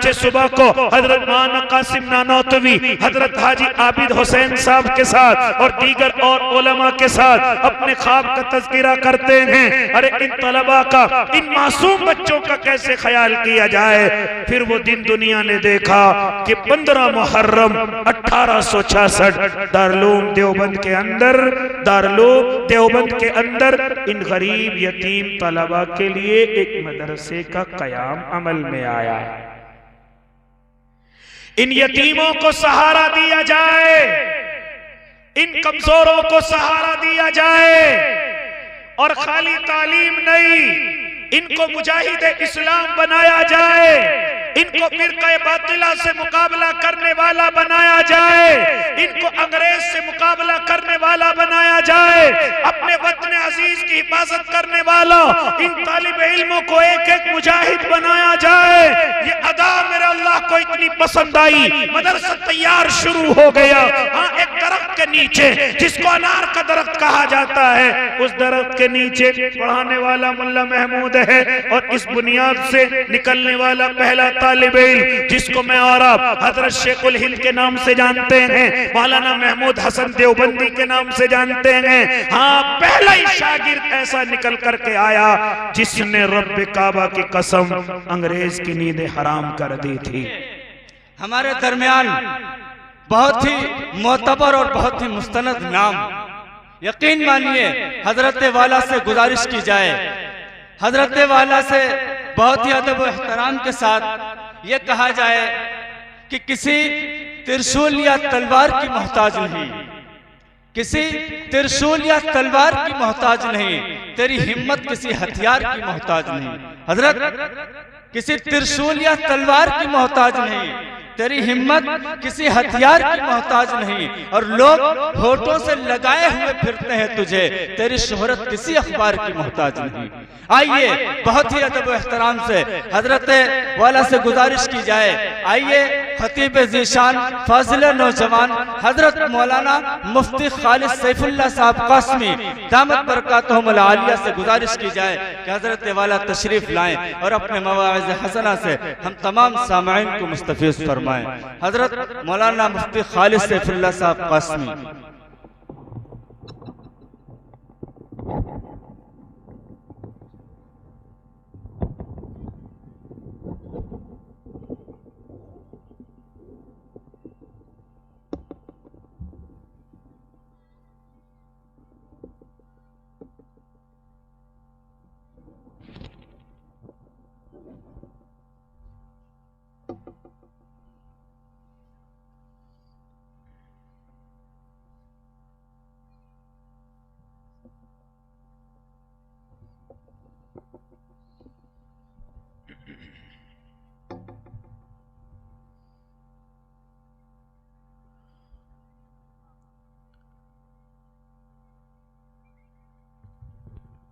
चुनांचे सुबह को हजरत मौलाना कासिम नानौतवी, हजरत हाजी आबिद हुसैन साहब के साथ और दीगर और उलमा के साथ अपने ख्वाब का तज़किरा करते हैं। अरे इन तलबा का, इन मासूम बच्चों का कैसे ख्याल किया जाए। फिर वो दिन दुनिया ने देखा कि 15 मुहर्रम 1866 दारुल देवबंद के अंदर इन गरीब यतीम तलबा के लिए एक मदरसे का कयाम अमल में आया। इन यतीमों को सहारा दिया जाए, इन कमजोरों को सहारा दिया जाए, और खाली तालीम नहीं, इनको मुजाहिद इस्लाम बनाया जाए, इनको फिरक़े बातिला से मुकाबला करने वाला बनाया जाए, इनको अंग्रेज से मुकाबला करने वाला बनाया जाए, अपने वतन अजीज की हिफाजत करने वाला इन तालिब इल्मों को एक एक मुजाहिद बनाया जाए। ये अदा मेरे अल्लाह को इतनी पसंद आई, मदरसा तैयार शुरू हो गया। हाँ, एक दरख्त के नीचे जिसको अनार का दरख्त कहा जाता है, उस दरख्त के नीचे पढ़ाने वाला मुल्ला महमूद है, और इस बुनियाद से निकलने वाला पहला तालिब इल्म जिसको मैं और आप हजरत शेखुल हिंद के नाम से जानते हैं, मौलाना महमूद हसन देवबंदी के नाम से जानते हैं। हाँ, पहला ही शागिर्द ऐसा निकल करके आया जिसने रब्बे काबा की कसम अंग्रेज की नींदें हराम कर दी थी। हमारे दरमियान बहुत ही मोतबर और बहुत ही मुस्तनद नाम, यकीन मानिए हजरत वाला से गुजारिश की जाए, हजरत वाला से बहुत ही अदब व एहतराम के साथ ये कहा जाए कि किसी त्रिशूल या तलवार की मोहताज नहीं, किसी त्रिशूल या तलवार की मोहताज नहीं, तेरी हिम्मत किसी हथियार की मोहताज नहीं। हजरत, किसी त्रिशूल या तलवार की मोहताज नहीं, तेरी हिम्मत किसी हथियार की मोहताज नहीं, और लोग होठों से लगाए हुए फिरते हैं तुझे, तेरी शोहरत किसी अखबार की मोहताज नहीं। आइए बहुत ही अदब व एहतराम से हजरत वाला से गुजारिश की जाए, आइए खतीब ज़ीशान फाजिल नौजवान हजरत मौलाना मुफ्ती खालिद सैफुल्लाह साहब कासमी दामत बरकातहुमुल आलिया से गुजारिश की जाए कि हजरत वाला तशरीफ लाएं और अपने मवाइज़ हसना से हम तमाम सामाईन को मुस्तफ़ीज़ फरमाएं। हजरत मौलाना मुफ्ती खालिद सैफुल्लाह साहब कासमी।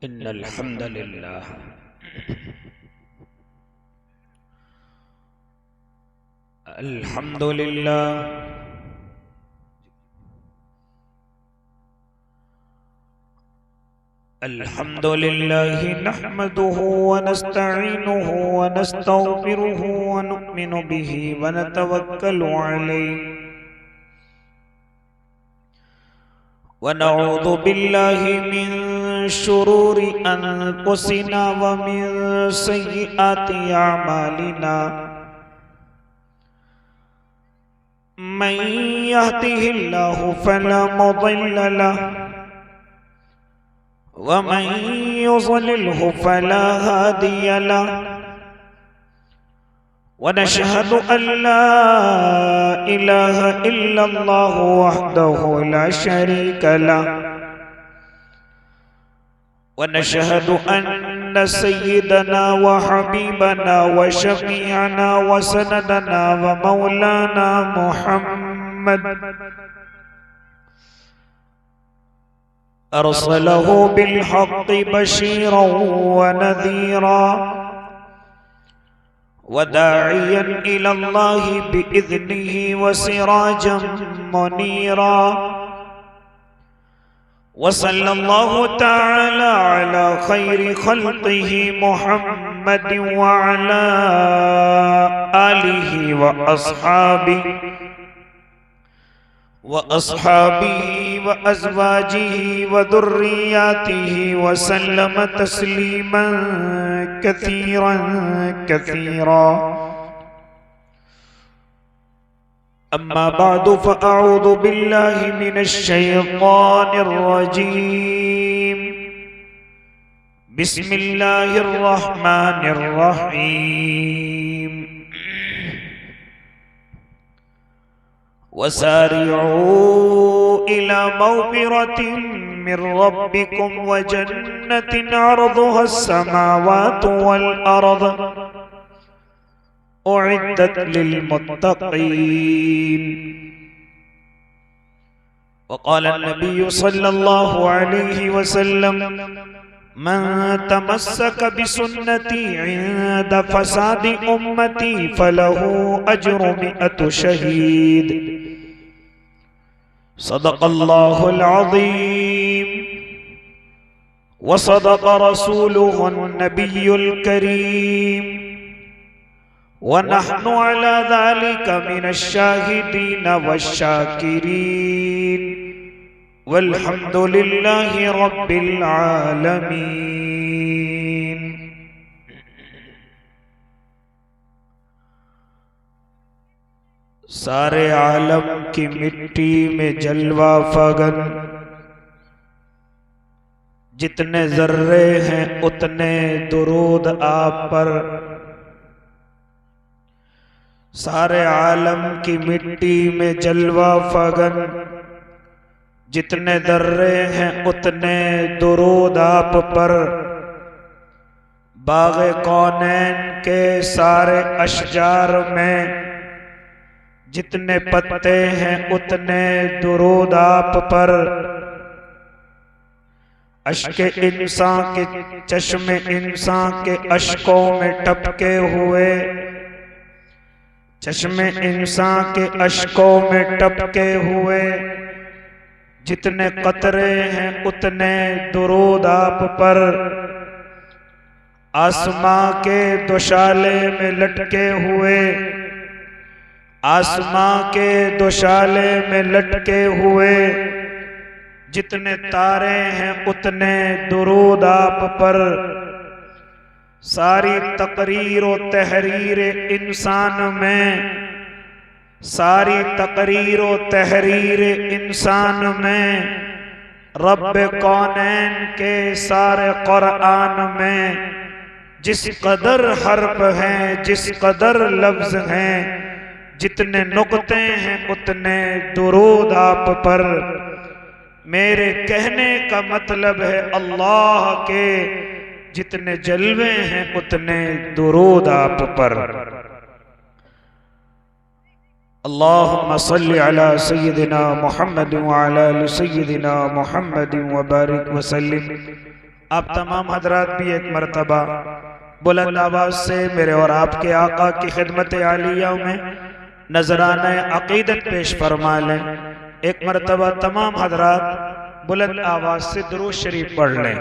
इन्नल हम्दुलिल्लाह अल्हम्दुलिल्लाह अल्हम्दुलिल्लाहि नहमदुहु व नस्तईनुहु व नस्तगफिरुहु व नुमिनु बिही व नतवक्कलु अलैहि व नऊज़ु बिल्लाहि मिन शुरूरि अनफुसिना व मिन सय्यिआति अमालिना मन यहदिहिल्लाहु फला मुदिल्ल लहु व मन युज़लिल्हु फला हादिय लहु व नशहदु अन ला इलाहा इल्लल्लाहु वहदहु ला शरीका लहु व नशहदु अन्न सय्यिदना व हबीबना व शफीअना व सनदना व मौलाना मुहम्मद अरसलहु बिलहक़्क़ि बशीरन व नज़ीरा व दाइयन इलल्लाहि बिइज़्निहि व सिराजन मुनीरा वसल्लल्लाहु ताला अला खैरि खल्क़िही मुहम्मद व अला आलिही व अस्हाबिही व अज़वाजिही व दुर्रियातिही व सल्लम तस्लीमन कसीरन कसीरा। अम्मा बादु फ़अऊज़ु बिल्लाहि मिनश शैतानिर रजीम। बिस्मिल्लाहिर रहमानिर रहीम। वसारिऊ इला मग़फ़िरतिन मिर रब्बिकुम व जन्नतिन अर्दुहस समावातु वल अर्द उइद्दत लिलमुत्तक़ीन। वक़ाल अन्नबिय्यु सल्लल्लाहु अलैहि वसल्लम मन तमस्सक बिसुन्नती इंद फसादि उम्मती फलहु अज्रु मिअतु शहीद। सदक़ल्लाहुल अज़ीम व सदक़ रसूलुहुन नबियुल करीम व नहनु अला ज़ालिका मिनश शाहिदीन वश्शाकिरीन वल्हम्दुलिल्लाहि रब्बिल आलमीन। सारे आलम की मिट्टी में जलवा फगन, जितने जर्रे हैं उतने दुरूद आप पर। सारे आलम की मिट्टी में जलवा फगन, जितने दर्रे हैं उतने दुरूद आप पर। बाग़े कौनैन के सारे अशजार में जितने पत्ते हैं उतने दुरूद आप पर। अश्के इंसान के चश्मे इंसान के अश्कों में टपके हुए, चश्मे इंसान के अश्कों में टपके हुए, जितने कतरे हैं उतने दुरूद आप पर। आसमां के दोशाले में लटके हुए, आसमां के दोशाले में लटके हुए, जितने तारे हैं उतने दुरूद आप पर। सारी तकरीर व तहरीर इंसान में, सारी तकरीर व तहरीर इंसान में, रब्ब कौनैन के सारे कुरान में जिस कदर हर्फ हैं, जिस कदर लफ्ज हैं, जितने नुक्ते हैं उतने दुरूद आप पर। मेरे कहने का मतलब है अल्लाह के जितने जलवे हैं उतने दुरूद आप पर। अल्लाहुम्मा सल्लि अला सय्यिदिना मुहम्मद व अला आलि सय्यिदिना मुहम्मद व बारिक व सल्लिम। आप तमाम हजरात भी एक मरतबा बुलंद आवाज से मेरे और आपके आका की खिदमत आलिया में नजराना अकीदत पेश फरमा लें। एक मरतबा तमाम हजरात बुलंद आवाज से दुरूद शरीफ पढ़ लें।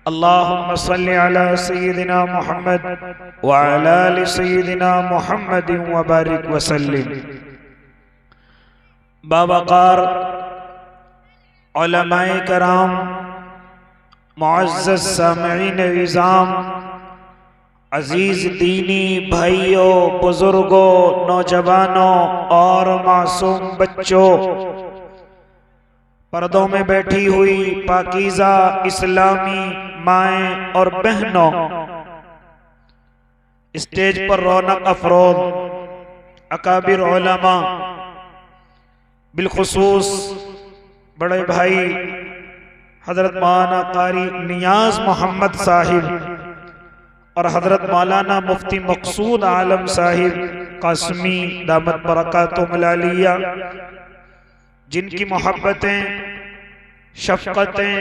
अल्लाहुम्मा सल्लि अला सय्यिदिना मुहम्मद व अला आलि सय्यिदिना मुहम्मद व बारिक व सल्लिम। बावकार उलमाए कराम, मुअज़्ज़ज़ सामिईन इज़ाम, अजीज दीनी भाइयों, बुजुर्गों, नौजवानों और मासूम बच्चों, पर्दों में बैठी हुई पाकीज़ा इस्लामी माएँ और बहनों, स्टेज पर रौनक अफरोज अकाबिर उलमा, बिलखुसूस बड़े भाई हजरत मौलाना कारी नियाज मोहम्मद साहिब और हजरत मौलाना मुफ्ती मकसूद आलम साहिब कासमी दामत बरकातुहुल आलिया, जिनकी मोहब्बतें, शफ़क़तें,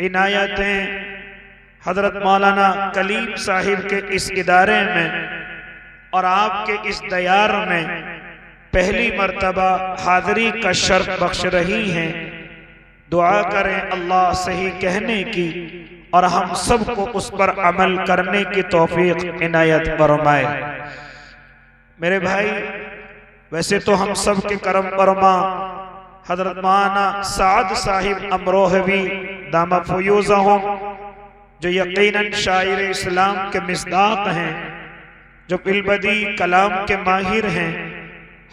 इनायतें हजरत मौलाना कलीम साहिब के इस इदारे में और आपके इस दयार में पहली मर्तबा हाज़री का शर्फ बख्श रही हैं, दुआ करें अल्लाह सही कहने की और हम सबको उस पर अमल करने की तौफीक इनायत फरमाए। मेरे भाई, वैसे तो हम सब के करम फरमा हजरत मौलाना साद साहिब अमरोहवी दामा फयूज़हुम, जो यकीनन शायर इस्लाम के मिस्दाक हैं, जो बिलबदी कलाम के माहिर हैं,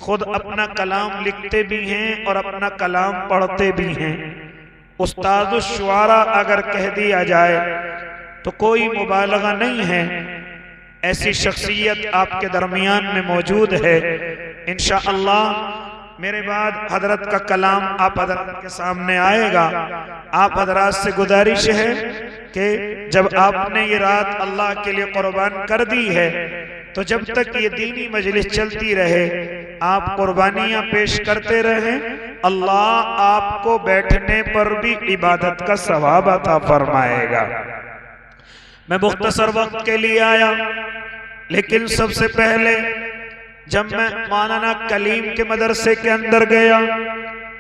खुद अपना कलाम लिखते भी हैं और अपना कलाम पढ़ते भी हैं। उस्ताद शुआरा अगर कह दिया जाए तो कोई मुबालगा नहीं है। ऐसी शख्सियत आपके दरमियान में मौजूद है। इंशाअल्लाह मेरे बाद हजरत का कलाम आप हजरत के सामने आएगा। आप हजरात से गुजारिश है कि जब आपने ये रात अल्लाह के लिए कुर्बान कर दी है तो जब तक ये दीनी मजलिस चलती रहे आप कुर्बानियां पेश करते रहें। अल्लाह आपको बैठने पर भी इबादत का सवाब अता फरमाएगा। मैं मुख्तसर वक्त के लिए आया, लेकिन सबसे पहले जब मैं मौलाना कलीम के मदरसे के अंदर गया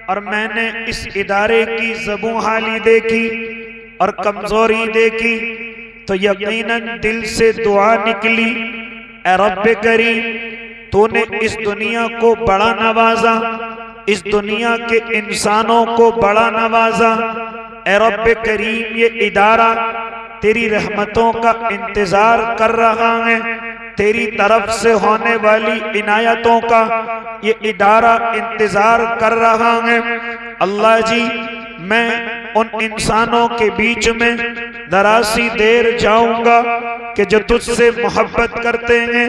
और मैंने इस इदारे की ज़बूं हाली देखी और कमजोरी देखी तो यकीनन दिल से दुआ निकली, ऐ रब्बे करीम, तूने इस दुनिया को बड़ा नवाजा, इस दुनिया के इंसानों को बड़ा नवाजा। ऐ रब्बे करीम, ये इदारा तेरी रहमतों का इंतजार कर रहा है, तेरी तरफ से होने वाली इनायतों का ये इदारा इंतजार कर रहा है। अल्लाह जी, मैं उन इंसानों के बीच में दरासी देर जाऊंगा कि जो तुझसे मोहब्बत करते हैं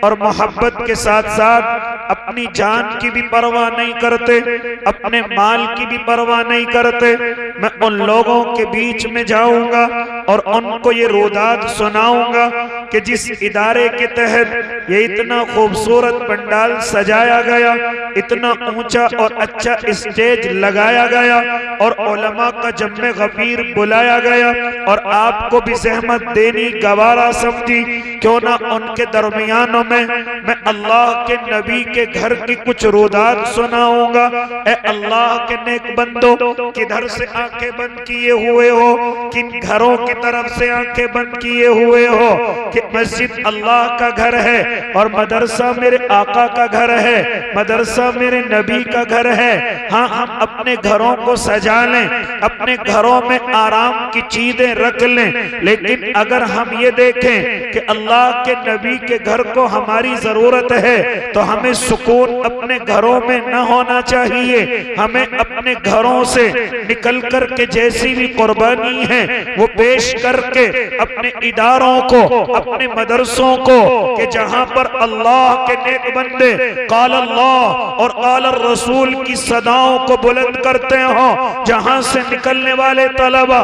और मोहब्बत के साथ साथ अपनी जान की भी परवाह नहीं करते, अपने माल की भी परवाह नहीं करते। मैं उन लोगों के बीच में जाऊंगा और उनको ये रोदाद सुनाऊंगा कि जिस इदारे के तहत ये इतना खूबसूरत पंडाल सजाया गया, इतना ऊंचा और अच्छा स्टेज लगाया गया और उलमा का जम्मे गफीर बुलाया गया और आपको भी जहमत देनी गवारा समझी, क्यों ना उनके दरमियानों में मैं अल्लाह के नबी के घर की कुछ रोदात सुनाऊंगा। ए अल्लाह के नेक बंदो, किधर से आंखें बंद किए हुए हो, किन घरों की तरफ से आंखें बंद किए हुए हो कि मस्जिद अल्लाह का घर है और मदरसा मेरे आका का घर है, मदरसा मेरे नबी का घर है। हाँ, हम अपने घरों को सजा लें, अपने घरों में आराम की चीजें रख लें, लेकिन अगर हम ये देखें कि अल्लाह के नबी के घर को हमारी जरूरत है तो हमें सुकून अपने घरों में न होना चाहिए। हमें अपने घरों से निकल कर के जैसी भी कुर्बानी है वो पेश करके अपने इदारों को, अपने मदरसों को, कि जहां पर अल्लाह के नेक बंदे काल अल्लाह और काल रसूल की सदाओं को बुलंद करते हो, जहां से निकलने वाले तलबा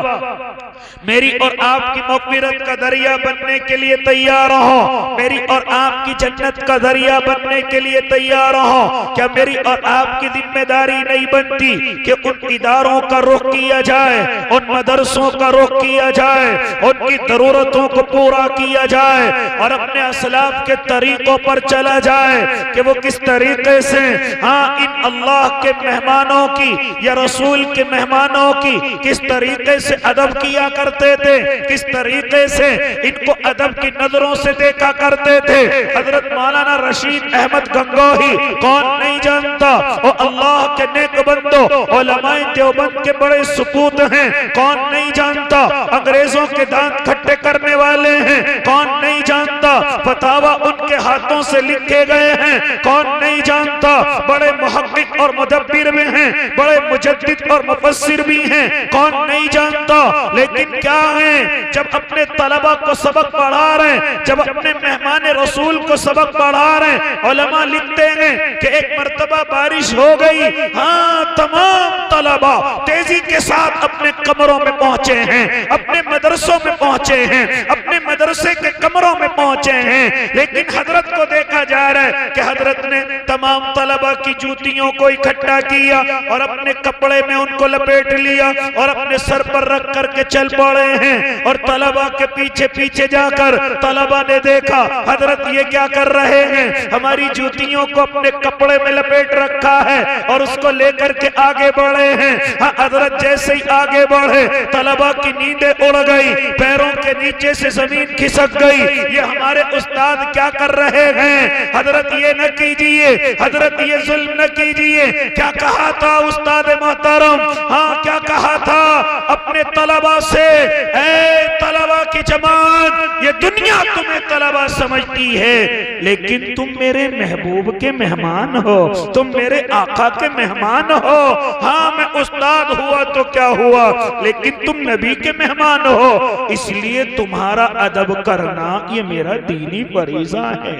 मेरी और आपकी मग़फ़िरत का दरिया बनने के लिए तैयार हो, मेरी और आपकी जन्नत का दरिया बनने के लिए तैयार हो। क्या मेरी और आपकी जिम्मेदारी नहीं बनती कि उन इदारों का रुख किया जाए, उन मदरसों का रुख किया जाए, उनकी जरूरतों को पूरा किया जाए और अपने असलाफ के तरीकों पर चला जाए कि वो किस तरीके से हाँ इन अल्लाह के मेहमानों की या रसूल के मेहमानों की किस तरीके से अदब किया करते थे, किस तरीके से इनको अदब की नजरों से देखा करते थे। हजरत मौलाना रशीद अहमद गंगोही, कौन नहीं जानता, वो अल्लाह के नेक बंदो उलमाए देवबंद के बड़े सपूत हैं, कौन नहीं जानता, अंग्रेजों के दांत खट्टे करने वाले हैं, कौन नहीं जानता, फतावा उनके हाथों से लिखे गए हैं, कौन नहीं जानता, बड़े मुहक्किक और मुदब्बिर भी हैं, बड़े मुजद्दिद और मुफस्सिर भी हैं, कौन नहीं जानता। लेकिन क्या है, जब अपने तलबा को सबक पढ़ा रहे हैं, जब अपने मेहमान रसूल को सबक पढ़ा रहे हैं, उलमा लिखते हैं कि एक मर्तबा बारिश हो गई, हाँ तमाम तलबा तेजी के साथ अपने कमरों में पहुंचे हैं, अपने मदरसों में पहुंचे पहुंचे हैं, अपने मदरसे के कमरों में पहुंचे हैं, लेकिन हजरत को देखा जा रहा है कि हजरत ने तमाम तलबा की जूतियों को इकट्ठा किया और अपने कपड़े में उनको लपेट लिया और अपने सर पर रख करके चल पड़े हैं। और तलबा के पीछे पीछे जाकर तलबा ने देखा हजरत ये क्या कर रहे हैं, हमारी जूतियों को अपने कपड़े में लपेट रखा है और उसको लेकर के आगे बढ़े हैं। हाँ, हजरत जैसे ही आगे बढ़े तलबा की नींदें उड़ गई, पैरों के नीचे से जमीन खिसक गई। ये हमारे उस्ताद क्या कर रहे हैं, हजरत ये न कीजिए, हजरत ये जुल्म न कीजिए। क्या कहा था उस्ताद मोहतरम, हाँ क्या कहा था अपने तलबा से, ऐ तलबा की जमात, ये दुनिया तुम्हें तलबा समझती है लेकिन तुम मेरे महबूब के मेहमान हो, तुम मेरे आका के मेहमान हो। हाँ मैं उस्ताद हुआ तो क्या हुआ, लेकिन तुम नबी के मेहमान हो, इसलिए तुम्हारा अदब करना ये मेरा दीनी फरीजा है।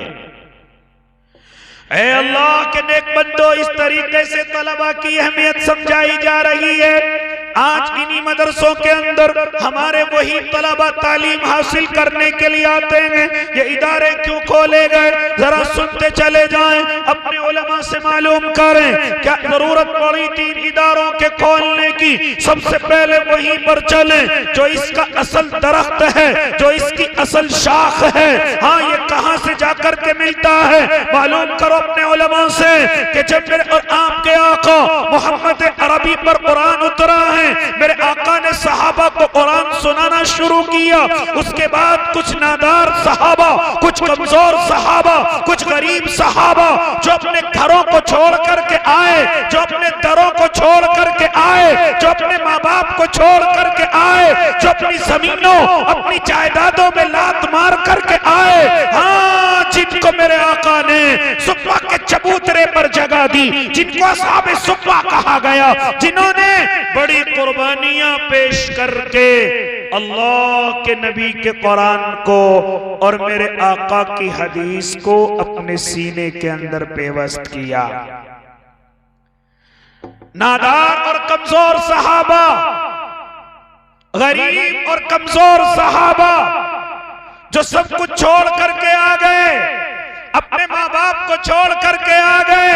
ऐ अल्लाह के नेक बंदो, इस तरीके से तलबा की अहमियत समझाई जा रही है। आज इन्हीं मदरसों के अंदर हमारे वही तलबा तालीम हासिल करने के लिए आते हैं। ये इदारे क्यों खोले गए, जरा सुनते चले जाएं, अपने उलमा से मालूम करें क्या जरूरत पड़ी तीन इदारों के खोलने की। सबसे पहले वहीं पर चलें जो इसका असल दरख्त है, जो इसकी असल शाख है। हाँ, ये कहां से जाकर के मिलता है, मालूम करो अपने उलमा से कि जब मेरे और आपके आका मोहम्मद अरबी पर कुरान उतरा है, मेरे आका ने सहाबा को कुरान सुनाना शुरू किया। उसके बाद कुछ नादार सहाबा, कुछ कमजोर सहाबा, कुछ गरीब सहाबा जो अपने घरों को छोड़ करके आए, जो अपने दरों को छोड़ करके आए, जो अपने माँ बाप को छोड़ करके आए, जो अपनी जमीनों अपनी जायदादों में लात मार करके आए। हाँ, जिनको मेरे आका ने सुफ़ा के चबूतरे पर जगह दी, जिनको असहाबे सुफ़ा कहा गया, जिन्होंने बड़ी कुर्बानियां पेश करके अल्लाह के नबी के कुरान को और मेरे आका की हदीस को अपने सीने के अंदर पेवस्त किया। नादार और कमजोर सहाबा, गरीब और कमजोर सहाबा जो सब कुछ छोड़ करके आ गए, अपने माँ बाप को छोड़ करके आ गए,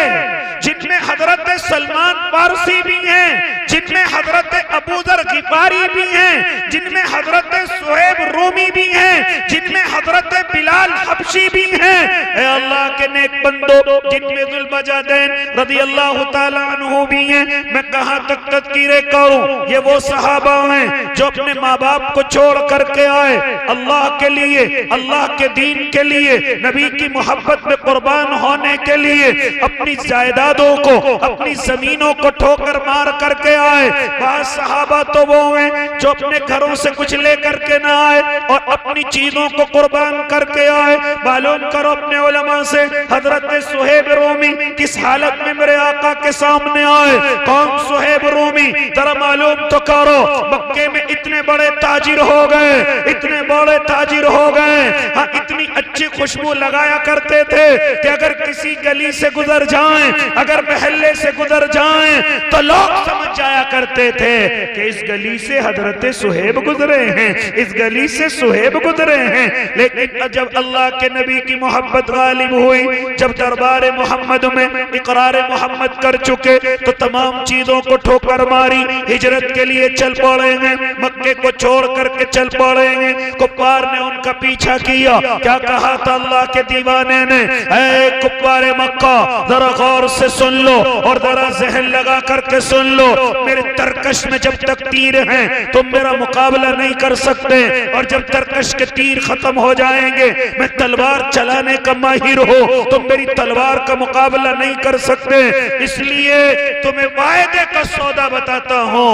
जिनमें हजरत सलमान फारसी भी हैं, जिनमें हजरत अबू जर गिफारी भी हैं, जिनमें हजरत सुहेब रूमी भी हैं, जिनमें हजरत बिलाल हबशी भी हैं। ऐ अल्लाह के नेक बंदो, जिनमें जुल्बजादैन रज़ी अल्लाह ताला अन्हु भी हैं। मैं कहां तक तज़किरे करूं, ये वो सहाबा हैं जो अपने माँ बाप को छोड़ करके आए अल्लाह के लिए, अल्लाह के दीन के लिए, नबी की मोहब्बत में कुर्बान होने के लिए, अपनी जायदादों को, अपनी जमीनों को ठोकर मार करके आए। बाद सहाबा तो वो हैं जो अपने घरों से कुछ लेकर के ना आए और अपनी चीजों को कुर्बान करके आए। मालूम करो अपने उलमा से, हजरत सुहेब रूमी किस हालत में मेरे आका के सामने आए। कौन सुहेब रूमी, जरा मालूम तो करो। मक्के में इतने बड़े ताजिर हो गए, इतने बड़े ताजिर हो गए। हाँ, इतनी अच्छी खुशबू लगाया करते थे कि अगर किसी गली से गुजर जाएं, अगर महल्ले से गुजर जाएं, तो लोग समझ जाया करते थे कि इस गली से हजरत सुहेब गुजरे हैं, इस गली से सुहेब गुजरे हैं। लेकिन जब अल्लाह के नबी की मोहब्बत गालिब हुई, जब दरबार मोहम्मद में इकरार मोहम्मद कर चुके, तो तमाम चीजों को ठोकर मारी, हिजरत के लिए चल पड़ेंगे, मक्के को छोड़ करके चल पड़ेंगे। कुफ्फार ने उनका पीछा किया। क्या कहा था अल्लाह के दीवाने ने, ऐ कुफ्फारे मक्का जरा गौर से सुन लो और जरा जहन लगा करके सुन लो। मेरे तरकश में जब तक तीर हैं तुम मेरा मुकाबला नहीं कर सकते, और जब तरकश के तीर खत्म हो जाएंगे, मैं तलवार चलाने का माहिर हो, तुम मेरी तलवार का मुकाबला नहीं कर सकते। इसलिए तुम्हें वायदे का सौदा बताता हूं,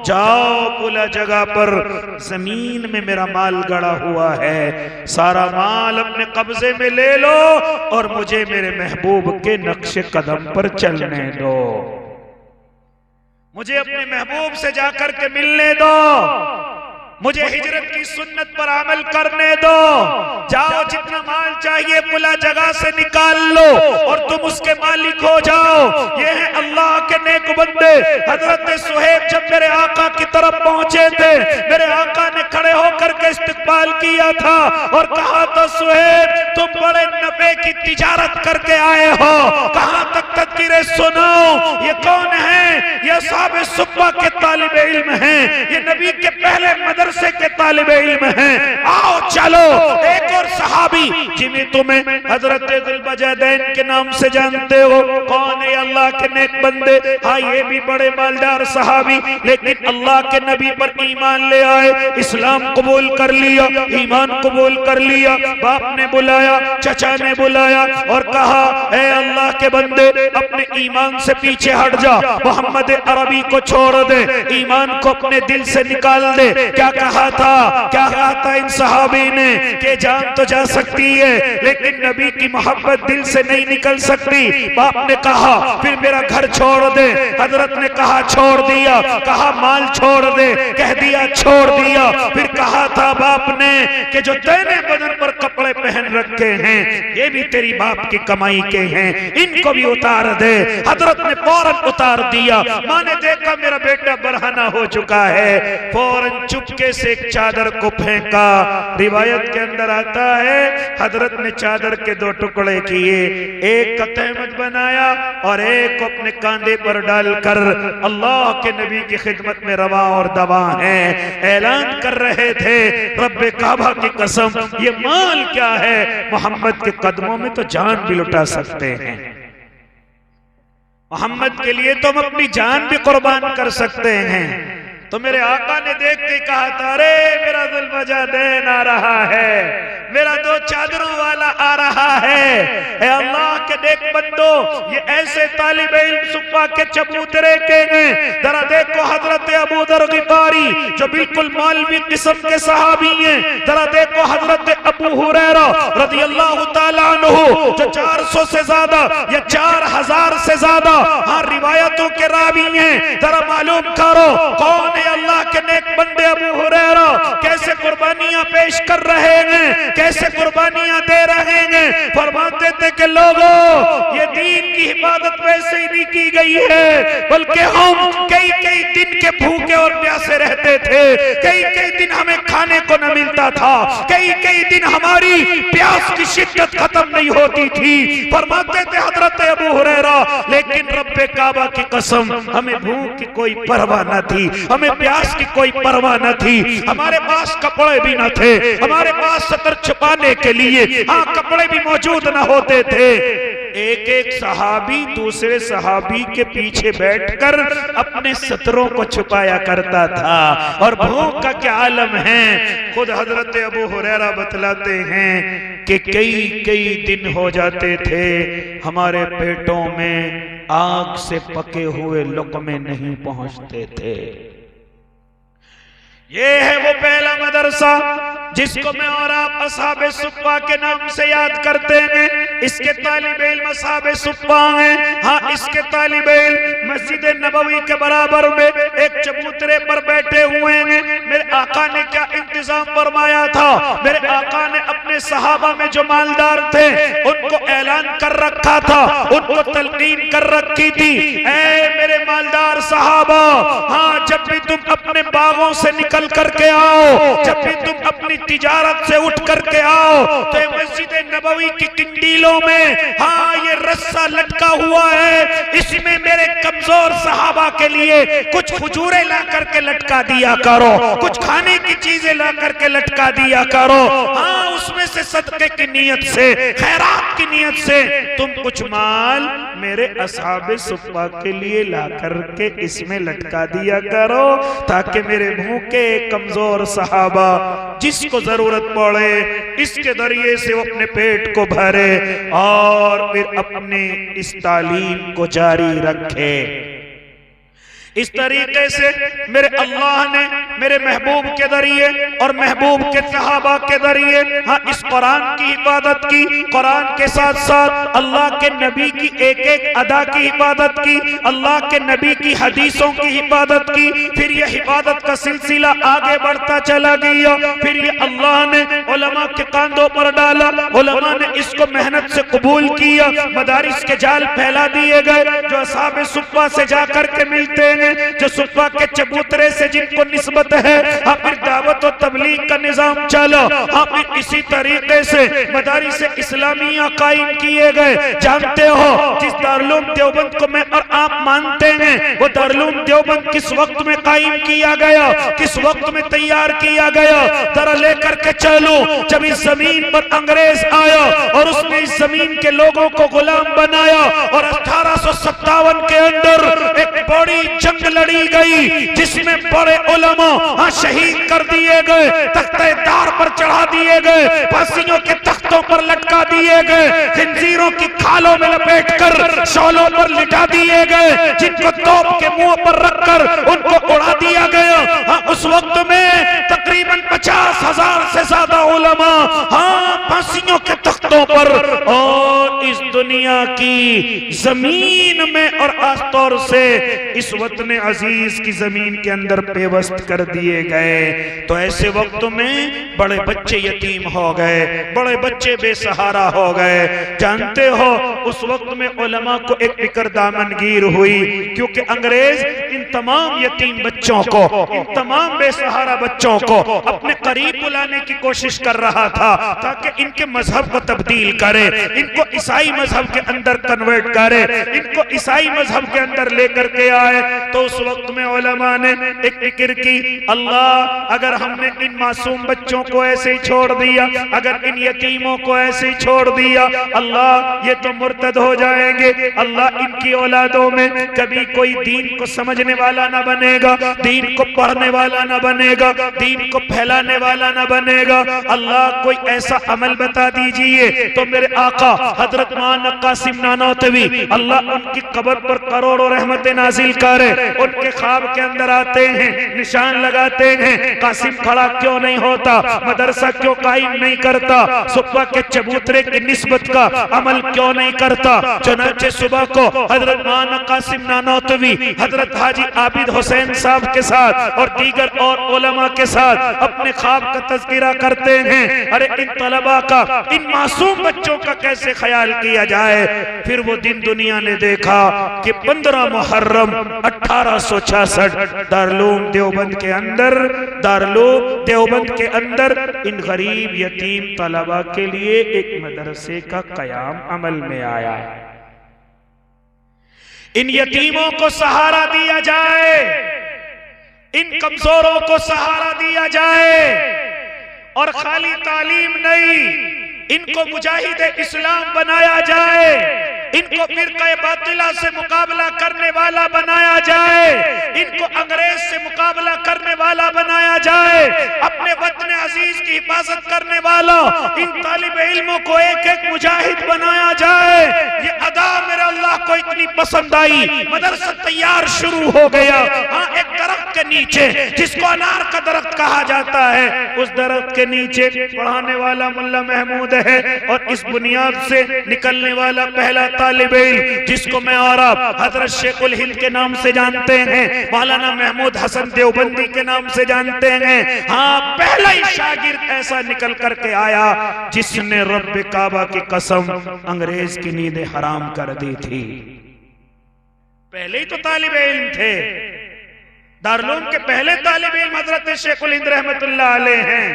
जाओ पुला जगह पर जमीन में मेरा माल गड़ा हुआ है, सारा माल अपने कब्जे में ले लो और मुझे मेरे महबूब के नक्शे कदम पर चलने दो, मुझे अपने महबूब से जाकर के मिलने दो, मुझे हिजरत की सुन्नत पर अमल करने दो। जाओ, जितना माल चाहिए पुला जगह से निकाल लो और तुम उसके मालिक हो जाओ। ये है अल्लाह के नेक बंदे। हजरत सुहेब जब मेरे आका की तरफ पहुंचे थे, मेरे आका ने खड़े होकर के इस्तकबाल किया था और कहा था सुहेब तुम बड़े नफे की तिजारत करके आए हो। कहां तक तज़किरे सुनाओ, ये कौन है? ये असहाबे सुफ़्फ़ा के तालिबे इल्म हैं, ये नबी के पहले मदरसे के तालिबे इल्म हैं। आओ चलो। एक और सहाबी जिन्हें तुम्हें हजरत ज़ुल्बजदैन के नाम से जानते हो, कौन है? अल्लाह के नेक बंदे। हाँ, ये भी बड़े मालदार सहाबी, लेकिन अल्लाह के नबी पर ईमान ले आए, इस्लाम कबूल कर लिया, ईमान कबूल कर लिया। बाप ने बुलाया, चचा ने बुलाया और कहा ए अल्लाह के बंदे, अपने ईमान से पीछे हट जा, मोहम्मद अरबी को छोड़ दे, ईमान को अपने दिल से निकाल दे। क्या कहा था? क्या कहा था इन सहाबी ने कि जान तो जा सकती है लेकिन नबी की मोहब्बत दिल से नहीं निकल सकती। बाप ने कहा फिर मेरा घर छोड़ दे। हजरत ने कहा छोड़ दिया, कहा माल छोड़ दे, कह दिया छोड़ दिया। फिर कहा था बाप ने कि जो तेने बदन पर कपड़े पहन रखे हैं ये भी तेरी बाप की कमाई के हैं, इनको भी उतार दे। हजरत ने फौरन उतार दिया। माँ ने देखा मेरा बेटा बरहना हो चुका है, फौरन चुपके से एक चादर को फेंका। रिवायत के अंदर आता है हजरत ने चादर के दो टुकड़े किए, एक का तहमत बनाया और एक को अपने कांधे पर डालकर अल्लाह के नबी की खिदमत में रवा और दवा हैं, ऐलान कर रहे थे रब्बे काबा की कसम ये माल क्या है, मोहम्मद के कदमों में तो जान भी लुटा सकते हैं। मोहम्मद के लिए तो हम अपनी जान भी कुर्बान कर सकते हैं। तो मेरे आका ने देख के कहा था अरे मेरा ज़ुल्बजदैन आ रहा है, मेरा दो चादरों वाला आ रहा है। ए अल्लाह के नेक बंदो, ये ऐसे तालिबे इल्म सुफ़्फ़ा के चबूतरे के हैं। जरा देखो हजरत अबू दर गिफ़ारी जो बिल्कुल मौलवी किस्म के सहाबी हैं। जरा देखो हजरत अबू हुरैरा रज़ियल्लाहु ताला अन्हु जो 400 से ज्यादा या 4000 से ज्यादा हाँ रिवायतों के रावी हैं। जरा मालूम करो कौन है अल्लाह के नेक बंदे अबू हुरैरा, कैसे कुर्बानियां पेश कर रहे हैं, कैसे कुर्बानियां दे रहे हैं। फरमाते थे कि लोगों ये दीन की हिफाजत वैसे ही नहीं की गई है, बल्कि हम कई कई दिन के भूखे और प्यासे रहते थे, कई कई दिन हमें खाने को न मिलता था, कई कई दिन हमारी प्यास की शिद्दत खत्म नहीं होती थी। फरमाते थे हजरत अबू हुरैरा लेकिन रब्बे काबा की कसम हमें भूख की कोई परवाह न थी, हमें प्यास की कोई परवाह न थी, हमारे पास कपड़े भी न थे, हमारे पास सतर छुपाने के लिए हाँ कपड़े भी मौजूद न होते थे। एक एक सहाबी दूसरे सहाबी के पीछे बैठकर अपने सतरों को छुपाया करता था। और भूख का क्या आलम है, खुद हजरत अबू हुरैरा बतलाते हैं कि कई कई दिन हो जाते थे हमारे पेटों में आग से पके हुए लुक़मे नहीं पहुंचते थे। ये है वो पहला मदरसा जिसको मैं और आप असहाबे सुफ़्फ़ा के नाम से याद करते हैं। इसके तालिबे इल्म असहाबे सुफ़्फ़ा हैं। हाँ, इसके तालिबे इल्म मस्जिद नबवी के बराबर में एक चबूतरे पर बैठे हुए हैं। मेरे आका ने क्या इंतजाम फरमाया था, मेरे आका ने अपने सहाबा में जो मालदार थे उनको ऐलान कर रखा था, उनको तलकीन कर रखी थी, ऐ मेरे मालदार सहाबा, हाँ जब भी तुम अपने बागों से निकल करके आओ, जब भी तुम अपनी तिजारत से उठ करके आओ तो मस्जिद नबवी की किंडीलों में हाँ ये रस्सा लटका हुआ है, इसमें मेरे कमजोर सहाबा के लिए कुछ खजूरें ला करके लटका दिया करो, कुछ खाने की चीजें ला करके लटका दिया करो। हाँ उसमें से सदके की नीयत से, खैरात की नीयत से तुम कुछ माल मेरे असहाबे सुफ़्फ़ा के लिए ला करके इसमें लटका दिया करो, ताकि मेरे भूखे कमजोर सहाबा जिसको जरूरत पड़े इसके जरिए से वो अपने पेट को भरे और फिर अपनी इस तालीम को जारी रखे। इस तरीके से मेरे अल्लाह ने मेरे महबूब के जरिए और महबूब के सहाबा के जरिए हाँ इस कुरान की हिफाजत की, कुरान के साथ साथ अल्लाह के नबी की एक एक अदा की हिफाजत की, अल्लाह के नबी की हदीसों की हिफाजत की। फिर ये हिफाजत का सिलसिला आगे बढ़ता चला गया। फिर ये अल्लाह ने उलमा के कांधों पर डाला, उलमा ने इसको मेहनत से कबूल किया, मदारिस के जाल फैला दिए गए जो असहाबे सुफ़्फ़ा से जाकर के मिलते हैं। हैं जो सुबह के चबूतरे से जिनको निस्बत है, हाँ फिर दावत और तबलीग का निजाम चला, हाँ फिर इसी तरीके से मदारिस इस्लामिया कायम किए गए। जानते हो जिस दारुल देवबंद को मैं और आप मानते हैं वो दारुल देवबंद किस वक्त में कायम किया गया, किस वक्त में तैयार किया गया, जरा लेकर के चलो। जब इस जमीन पर अंग्रेज आया और उसने इस जमीन के लोगों को गुलाम बनाया और 1857 के अंदर एक बड़ी जंग लड़ी गई जिसमें बड़े उलमा हाँ शहीद कर दिए गए, तख्तेदार पर चढ़ा दिए गए, फांसियों के तख्तों पर लटका दिए गए, जंजीरों की खालों में लपेटकर शौलों पर लिटा दिए गए, जिनको तोप के मुंह पर रखकर उनको उड़ा दिया गया। हाँ उस वक्त में तकरीबन 50,000 से ज्यादा उलमा हाँ फांसियों के तख्तों पर और इस दुनिया की जमीन में और खासतौर से इस वतन अजीज की जमीन के अंदर पेवस्त कर दिए गए। तो ऐसे वक्त में बड़े बच्चे यतीम हो गए, बड़े बच्चे बेसहारा हो गए। जानते हो उस वक्त में उलमा को एक फिक्र दामनगीर हुई, क्योंकि अंग्रेज इन तमाम यतीम बच्चों को, इन तमाम बेसहारा बच्चों को अपने करीब बुलाने की कोशिश कर रहा था ताकि इनके मजहब को तब्दील करे, इनको ईसाई मजहब के अंदर कन्वर्ट करे, इनको ईसाई मजहब के अंदर लेकर के आए। तो उस वक्त में उलमा ने एक फिक्र की, अल्लाह अगर हमने इन मासूम बच्चों को ऐसे ही छोड़ दिया, अगर इन यतीमों को ऐसे ही छोड़ दिया, अल्लाह ये तो मुर्तद हो जाएंगे, अल्लाह इनकी औलादों में कभी कोई दीन को समझने वाला ना बनेगा, दीन को पढ़ने वाला ना बनेगा, दीन को फैलाने वाला ना बनेगा। अल्लाह कोई ऐसा अमल बता दीजिए। तो मेरे आका हजरत मौलाना कासिम नानोतवी अल्लाह उनकी कब्र पर करोड़ों रहमतें नाजिल करे, उनके ख्वाब के अंदर आते हैं, निशान लगाते हैं, कासिम खड़ा क्यों नहीं होता, मदरसा क्यों कायम नहीं करता, सुबह के चबूतरे की निस्बत का अमल क्यों नहीं करता। चुनाचे सुबह को हजरत मौलाना कासिम नानोतवी हजरत हाजी आबिद हुसैन साहब के साथ और दीगर और उलमा के साथ अपने ख्वाब का तज़किरा करते हैं। अरे इन तलबा का, इन मासूम बच्चों का कैसे ख्याल किया जाए। फिर वो दिन दुनिया ने देखा कि 15 मुहर्रम 1866 दारुल देवबंद के अंदर, दारुल देवबंद के अंदर इन गरीब यतीम तलबा के लिए एक मदरसे का कयाम अमल में आया। इन यतीमों को सहारा दिया जाए, इन कमजोरों को सहारा दिया जाए, और खाली तालीम नहीं, इनको मुजाहिद इस्लाम बनाया जाए, इनको फिरक़े बातिला से मुकाबला करने वाला बनाया जाए, इनको अंग्रेज से मुकाबला करने वाला बनाया जाए, अपने वतन अजीज की हिफाजत करने वाला इन तालिब इल्मों को एक एक मुजाहिद बनाया जाए। ये अदा मेरे अल्लाह को इतनी पसंद आई, मदरसा तैयार शुरू हो गया। हाँ एक दरख्त के नीचे जिसको अनार का दरख्त कहा जाता है, उस दरख्त के नीचे पढ़ाने वाला मुल्ला महमूद है, और इस बुनियाद से निकलने वाला पहला तालिब इल्म जिसको मैं और आप हजरत शेखुल हिंद के नाम से जानते हैं, मौलाना महमूद हसन देवबंदी के नाम से जानते हैं। हाँ पहला ही शागिर्द ऐसा निकल करके आया जिसने रब्बे काबा की कसम अंग्रेज की नींदें हराम कर दी थी। पहले ही तो तालिब इल्म थे, दारुल के पहले तालिब इल्म हजरत शेखुल हिंद रहमतुल्लाह अलैह हैं।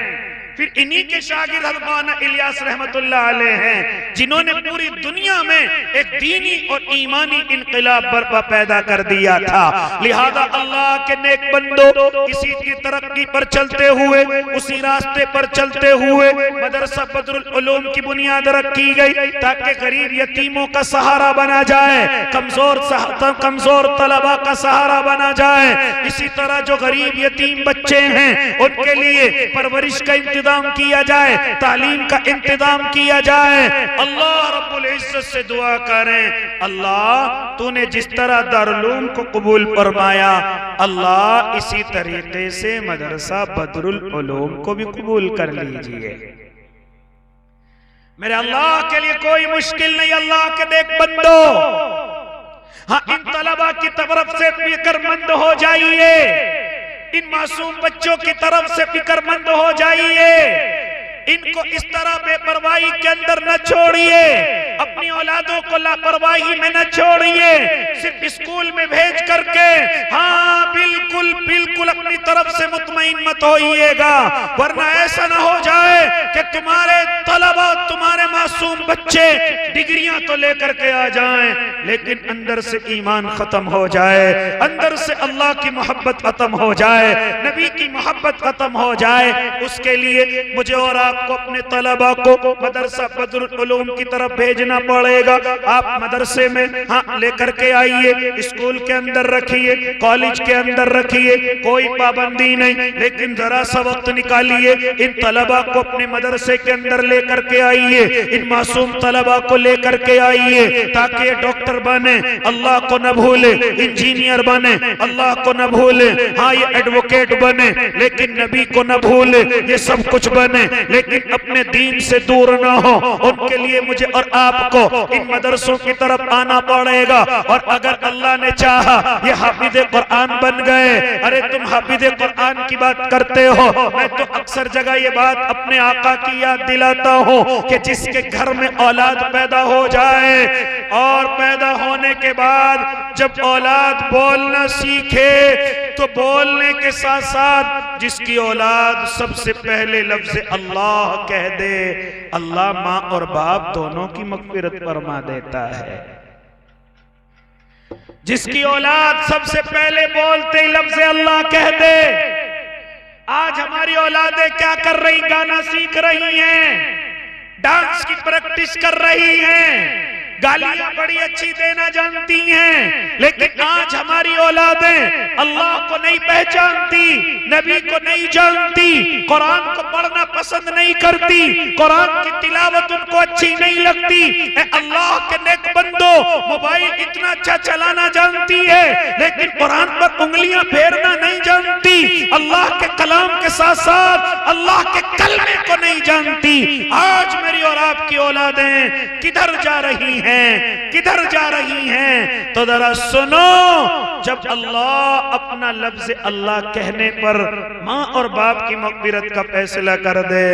फिर इन्हीं के शागिर्द हज़रत मौलाना इलियास रहमतुल्लाह अलैह हैं, जिन्होंने पूरी दुनिया में एक दीनी और ईमानी इनकलाब बर्पा पैदा कर दिया था। लिहाजा अल्लाह के नेक बंदो इसी की तरक्की पर चलते हुए, उसी रास्ते पर चलते हुए मदरसा बदरुल उलूम की बुनियाद रखी गई ताकि गरीब यतीमों का सहारा बना जाए, कमजोर तलबा का सहारा बना जाए। इसी तरह जो गरीब यतीम बच्चे हैं उनके लिए परवरिश का इंतजाम किया जाए, तालीम का इंतजाम किया जाए। अल्लाह रब्बुल इज्जत से दुआ करें, अल्लाह तूने जिस तरह दारुल को कबूल फरमाया, अल्लाह इसी तरीके से मदरसा बदरुल उलूम को भी कबूल कर लीजिए। मेरे अल्लाह के लिए कोई मुश्किल नहीं। अल्लाह के नेक बंदो, हाँ इन तलबा की तरफ से फिक्रमंद हो जाइए, इन मासूम बच्चों की तरफ से फिक्रमंद हो जाइए, इनको इस तरह बेपरवाही के अंदर न छोड़िए। अपनी औलादों को लापरवाही में न छोड़िए, सिर्फ स्कूल में भेज करके हाँ बिल्कुल बिल्कुल अपनी तरफ से मुतमईन मत होइएगा, वरना ऐसा ना हो जाए कि तुम्हारे तलबा, तुम्हारे मासूम बच्चे डिग्रियां तो लेकर के आ जाएं, लेकिन अंदर से ईमान खत्म हो जाए, अंदर से अल्लाह की मोहब्बत खत्म हो जाए, नबी की मोहब्बत खत्म हो जाए। उसके लिए मुझे और आपको अपने तलबा को मदरसा बदरुल उलूम की तरफ भेजना पड़ेगा। आप मदरसे में हाँ लेकर के आइए, स्कूल के अंदर रखिए, कॉलेज के अंदर रखिए, कोई पाबंदी नहीं, लेकिन जरा सा वक्त निकालिए, इन तलबा को अपने मदरसे के अंदर लेकर के आइए, इन मासूम तलबा को लेकर के आइए, ताकि ये डॉक्टर बने, अल्लाह को न भूले, इंजीनियर बने, अल्लाह को न भूले, हाँ ये एडवोकेट बने, लेकिन नबी को न भूले, ये सब कुछ बने, लेकिन अपने दीन से दूर न हो। उनके लिए मुझे और आपको इन मदरसों की तरफ आना पड़ेगा। और अगर अल्लाह ने चाहा ये हाफिज कुरान बन गए, अरे तुम हाफिज कुरान की बात करते हो, मैं तो अक्सर जगह ये बात अपने आका की याद दिलाता हूँ कि जिसके घर में औलाद पैदा हो जाए और पैदा होने के बाद जब औलाद बोलना सीखे तो बोलने के साथ साथ जिसकी औलाद सबसे पहले लफ्ज अल्लाह कह दे, अल्लाह माँ और बाप दोनों की मग़फ़िरत फरमा देता है। जिसकी औलाद सबसे पहले बोलते ही लफ्ज अल्लाह कह दे। आज हमारी औलादें क्या कर रही, गाना सीख रही हैं, डांस की प्रैक्टिस कर रही हैं, गालियां बड़ी अच्छी देना जानती हैं, लेकिन आज हमारी औलादें अल्लाह को नहीं पहचानती, नबी को नहीं जानती, कुरान को पढ़ना पसंद नहीं करती, कुरान की तिलावत उनको अच्छी नहीं लगती। अल्लाह के नेक बंदो, मोबाइल इतना अच्छा चलाना जानती है, लेकिन कुरान पर उंगलियां फेरना नहीं जानती, अल्लाह के कलाम के साथ साथ अल्लाह के कलमे को नहीं जानती। आज मेरी और आपकी औलादें किधर जा रही हैं, किधर जा रही हैं? तो जरा सुनो, जब अल्लाह अपना लफ्ज अल्लाह कहने पर माँ और बाप की मग़फ़िरत का फैसला कर दे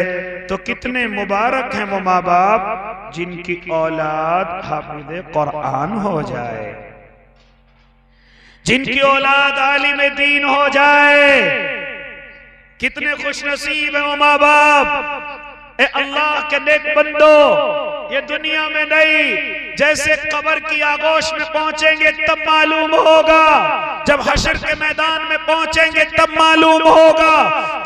तो कितने मुबारक हैं वो माँ बाप जिनकी औलाद हाफिज़ कुरान हो जाए, जिनकी औलाद आलिम दीन हो जाए। कितने खुशनसीब हैं वो माँ बाप। ए अल्लाह के नेक बंदो, ये दुनिया में नहीं, जैसे कब्र की आगोश में पहुंचेंगे तब मालूम होगा, जब हशर के मैदान में पहुंचेंगे तब मालूम होगा,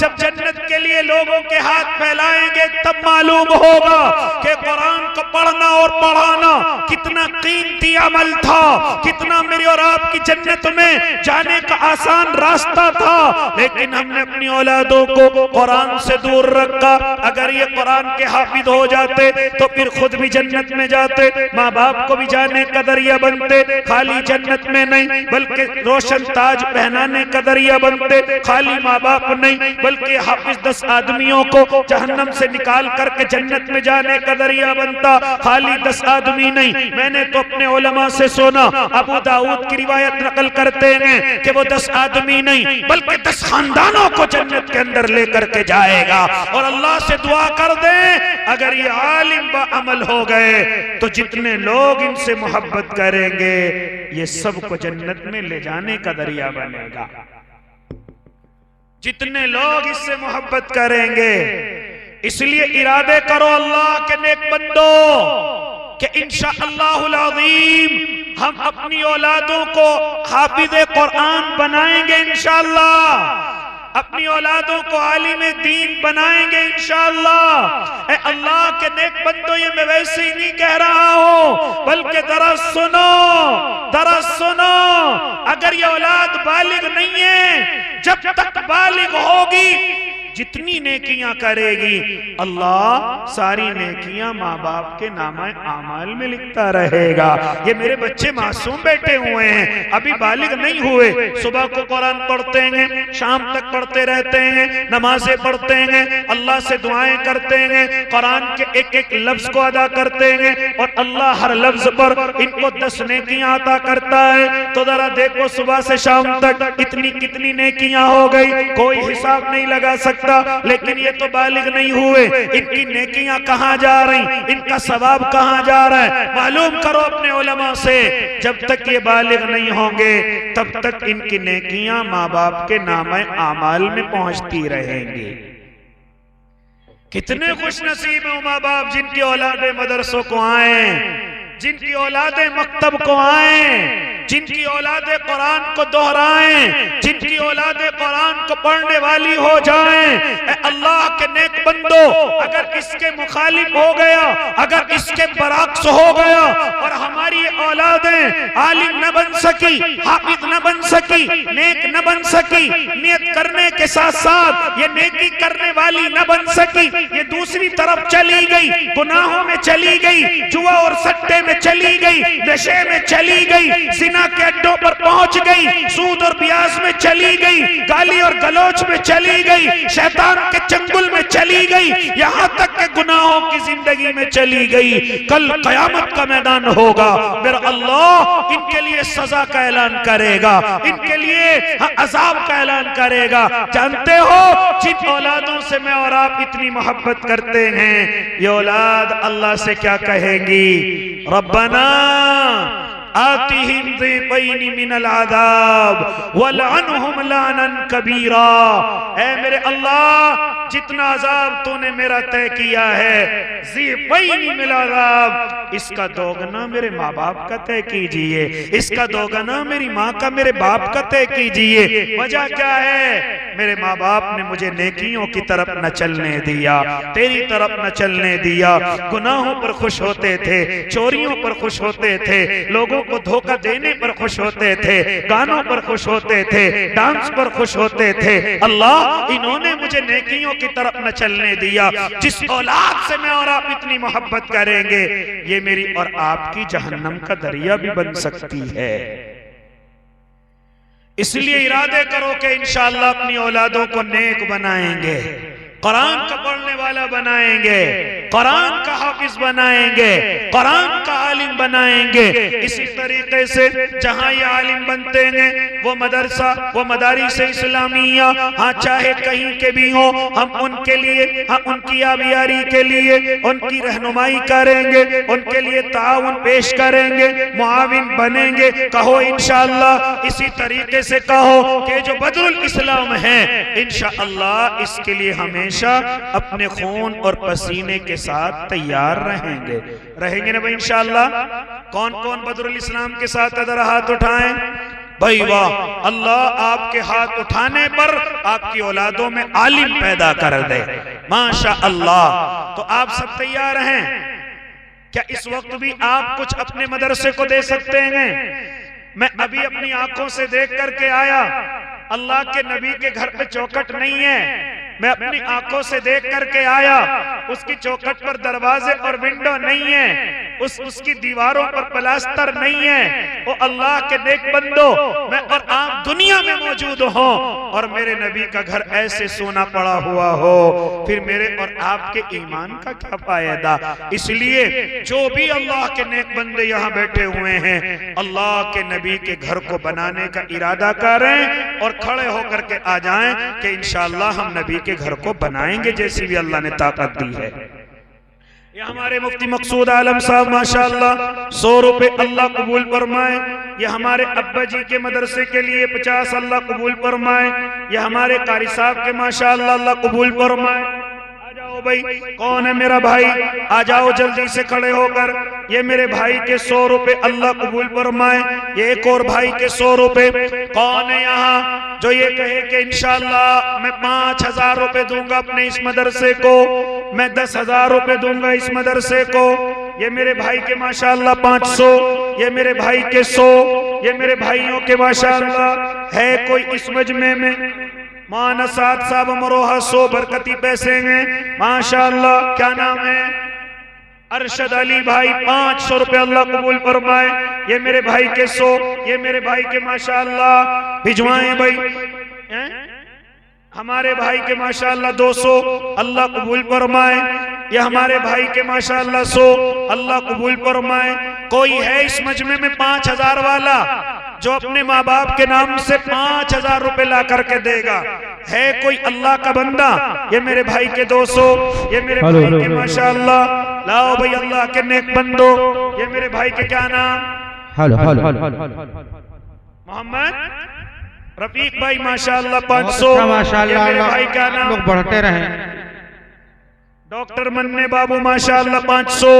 जब जन्नत के लिए लोगों के हाथ फैलाएंगे तब मालूम होगा कि कुरान को पढ़ना और पढ़ाना कितना कीमती अमल था, कितना मेरी और आपकी जन्नत में जाने का आसान रास्ता था। लेकिन हमने अपनी औलादों को कुरान से दूर रखा। अगर ये कुरान के हाफिज हो जाते तो फिर खुद भी जन्नत में जाते, माँ बाप को भी जाने का दरिया बनते, खाली जन्नत में नहीं बल्कि रोशन ताज पहनाने का दरिया बनते। खाली माँ बाप नहीं बल्कि हाफिज 10 आदमियों को जहन्नम से निकाल करके जन्नत में जाने का दरिया बनता। खाली 10 आदमी नहीं, मैंने तो अपने उलमा से सुना, अबू दाऊद की रिवायत नकल करते हैं कि वो 10 आदमी नहीं बल्कि 10 खानदानों को जन्नत के अंदर लेकर के जाएगा। और अल्लाह से दुआ कर दे, अगर ये आलिम बा अमल हो गए तो जितने लोग इनसे मोहब्बत करेंगे ये सबको जन्नत में ले जाने का दरिया बनेगा। जितने लोग इससे मोहब्बत करेंगे, इसलिए इरादे करो अल्लाह के नेक बंदो कि इंशाअल्लाहुल अज़ीम हम अपनी औलादों को हाफिज़े कुरान बनाएंगे, इंशाअल्लाह अपनी औलादों को आलिम दीन बनाएंगे इंशाअल्लाह। अल्लाह के नेक बंदो, ये मैं वैसे ही नहीं कह रहा हूं, बल्कि जरा सुनो, जरा सुनो, अगर ये औलाद बालिग नहीं है, जब तक बालिग होगी जितनी नेकियां करेगी अल्लाह सारी नेकियां माँ बाप के नामा आमाल में लिखता रहेगा। ये मेरे बच्चे मासूम बैठे हुए हैं, अभी बालिग नहीं हुए, सुबह को कुरान पढ़ते हैं, शाम तक पढ़ते रहते हैं, नमाजें पढ़ते हैं, अल्लाह से दुआएं करते हैं, कुरान के एक एक लफ्ज को अदा करते हैं और अल्लाह हर लफ्ज पर इनको 10 नेकियां अता करता है। तो जरा देखो सुबह से शाम तक इतनी कितनी नेकियां हो गई, कोई हिसाब नहीं लगा सकता। सकता, लेकिन ये तो बालिग नहीं हुए, इनकी नेकियां कहां जा रही, इनका सवाब कहां जा रहा है, मालूम करो अपने उलमा से। जब तक ये बालिग नहीं होंगे तब तक इनकी नेकियां माँ बाप के नामे आमाल में पहुंचती रहेंगी। कितने खुश नसीब हैं माँ बाप जिनकी औलादे मदरसों को आए, जिनकी औलादे मकतब को आए, जिनकी औलादे कुरान को दोहराएं, जिनकी औलादे कुरान को पढ़ने वाली हो जाएं। अल्लाह के नेक बंदो, अगर इसके मुखालिफ हो गया, अगर इसके बरअक्स हो गया और हमारी औलादें आलिम न बन सकी, हाफिज न बन सकी, नेक न बन सकी, नियत करने के साथ साथ ये नेकी करने वाली न बन सकी, ये दूसरी तरफ चली गई, गुनाहों में चली गई, जुआ और सट्टे में चली गई, नशे में चली गई, जिना के अड्डों पर पहुंच गई, सूद और ब्याज में चली गई, गाली और गलौच में चली गई, शैतान के चंगुल में चली गई, यहां तक के गुनाहों की जिंदगी में चली गई। कल कयामत का मैदान होगा, मेरा अल्लाह इनके लिए सजा का ऐलान करेगा, इनके लिए अजाब का ऐलान करेगा। जानते हो जिन औलादों से मैं और आप इतनी मोहब्बत करते हैं, ये औलाद अल्लाह से क्या कहेंगी, रब्बना आतिहिम ज़िफ़ैनि मिनल अज़ाब वलअनहुम लानन कबीरा। ऐ मेरे अल्लाह, जितना अजाब तूने मेरा तय किया है, ज़िफ़ैनि मिनल अज़ाब, इसका दोगुना मेरे माँ बाप का तय कीजिए, इसका दोगुना मेरी माँ का, मेरे बाप का तय कीजिए। वजह क्या है, मेरे माँ बाप ने मुझे नेकियों की तरफ न चलने दिया, तेरी तरफ न चलने दिया, गुनाहों पर खुश होते थे, चोरियों पर खुश होते थे, लोगों को धोखा देने पर खुश होते थे, गानों पर खुश होते थे, डांस पर खुश होते थे। अल्लाह, इन्होंने मुझे नेकियों की तरफ न चलने दिया। जिस औलाद से मैं और आप इतनी मोहब्बत करेंगे, ये मेरी और आपकी जहन्नम का दरिया भी बन सकती है। इसलिए इरादे करो कि इंशाअल्लाह अपनी औलादों को नेक बनाएंगे, कुरान का पढ़ने वाला बनाएंगे, कुरान का हाफिज बनाएंगे, कुरान का आलिम बनाएंगे। इसी तरीके से जहां ये आलिम बनते हैं, वो मदरसा, वो मदारिस इस्लामिया, हाँ चाहे कहीं के भी हो, हम उनके लिए, हाँ उनकी आबियारी के लिए उनकी रहनुमाई करेंगे, उनके लिए ताउन पेश करेंगे, मुआविन बनेंगे। कहो इंशाअल्लाह, इसी तरीके से कहो कि जो बदरुल इस्लाम है, इंशाअल्लाह इसके लिए हमें अपने खून और पसीने के साथ तैयार रहेंगे ना भाई इंशाअल्लाह। कौन कौन बदरुल इस्लाम के साथ इधर हाथ उठाएं भाई। वाह, अल्लाह आपके हाथ उठाने पर आपकी औलादों में आलिम पैदा कर दे, माशा अल्लाह। तो आप सब तैयार हैं क्या? इस वक्त भी आप कुछ अपने मदरसे को दे सकते हैं? मैं अभी अपनी आंखों से देख करके आया, अल्लाह के नबी के घर पे चौखट नहीं है, मैं अपनी आंखों से देख करके आया, उसकी चौखट पर दरवाजे और विंडो नहीं है, उसकी दीवारों पर प्लास्टर नहीं है। वो अल्लाह के नेक बंदो, मैं और आप दुनिया में मौजूद हो और मेरे नबी का घर ऐसे सोना पड़ा हुआ हो, फिर मेरे और आपके ईमान का क्या फायदा। इसलिए जो भी अल्लाह के नेक बंदे यहाँ बैठे हुए हैं, अल्लाह के नबी के घर को बनाने का इरादा करें और खड़े होकर के आ जाएं कि इंशाअल्लाह हम नबी के घर को बनाएंगे जैसी भी अल्लाह ने ताकत दी है। ये हमारे मुफ्ती मकसूद आलम साहब माशाअल्लाह 100 रुपए अल्लाह कबूल फरमाए। ये हमारे अब्बा जी के मदरसे के लिए 50 अल्लाह कबूल फरमाए। ये हमारे कारी साहब के माशाअल्लाह अल्लाह कबूल फरमाए। आ जाओ भाई, कौन है मेरा भाई? आ जाओ जल्दी से खड़े होकर। ये मेरे भाई के 100 रुपए अल्लाह कबूल फरमाए। ये एक और भाई के 100 रुपए। कौन है यहाँ जो ये कहे कि इंशाअल्लाह मैं 5000 रुपए दूंगा अपने इस मदरसे को, मैं 10,000 रुपए दूंगा इस मदरसे को। ये मेरे भाई के माशाअल्लाह 500, ये मेरे भाई के 100, ये मेरे भाइयों के माशाअल्लाह। है कोई इस मजमे में? माना साथ साहब अमरोहा 100 बरकती पैसे हैं माशाअल्लाह। क्या नाम है? अरशद अली भाई 500 रुपए अल्लाह कबूल फरमाए। ये मेरे भाई के 100, ये मेरे भाई के माशाअल्लाह भिजवाएं भाई। हमारे भाई के माशाअल्लाह 200 अल्लाह कबूल फरमाए। ये हमारे भाई के माशाअल्लाह 100 अल्लाह कबूल फरमाए। कोई है इस मजमे में 5000 वाला जो अपने माँ बाप के नाम से 5000 रुपए ला करके देगा? है कोई अल्लाह का बंदा? ये मेरे भाई के 200, ये मेरे भाई के माशाअल्लाह, लाओ भाई अल्लाह के नेक बंदो। ये मेरे भाई के क्या नाम? मोहम्मद रफीक भाई माशाअल्लाह 500। माशाअल्लाह, ये मेरे भाई क्या नाम? लोग बढ़ते रहें। डॉक्टर मन्ने बाबू माशाअल्लाह 500।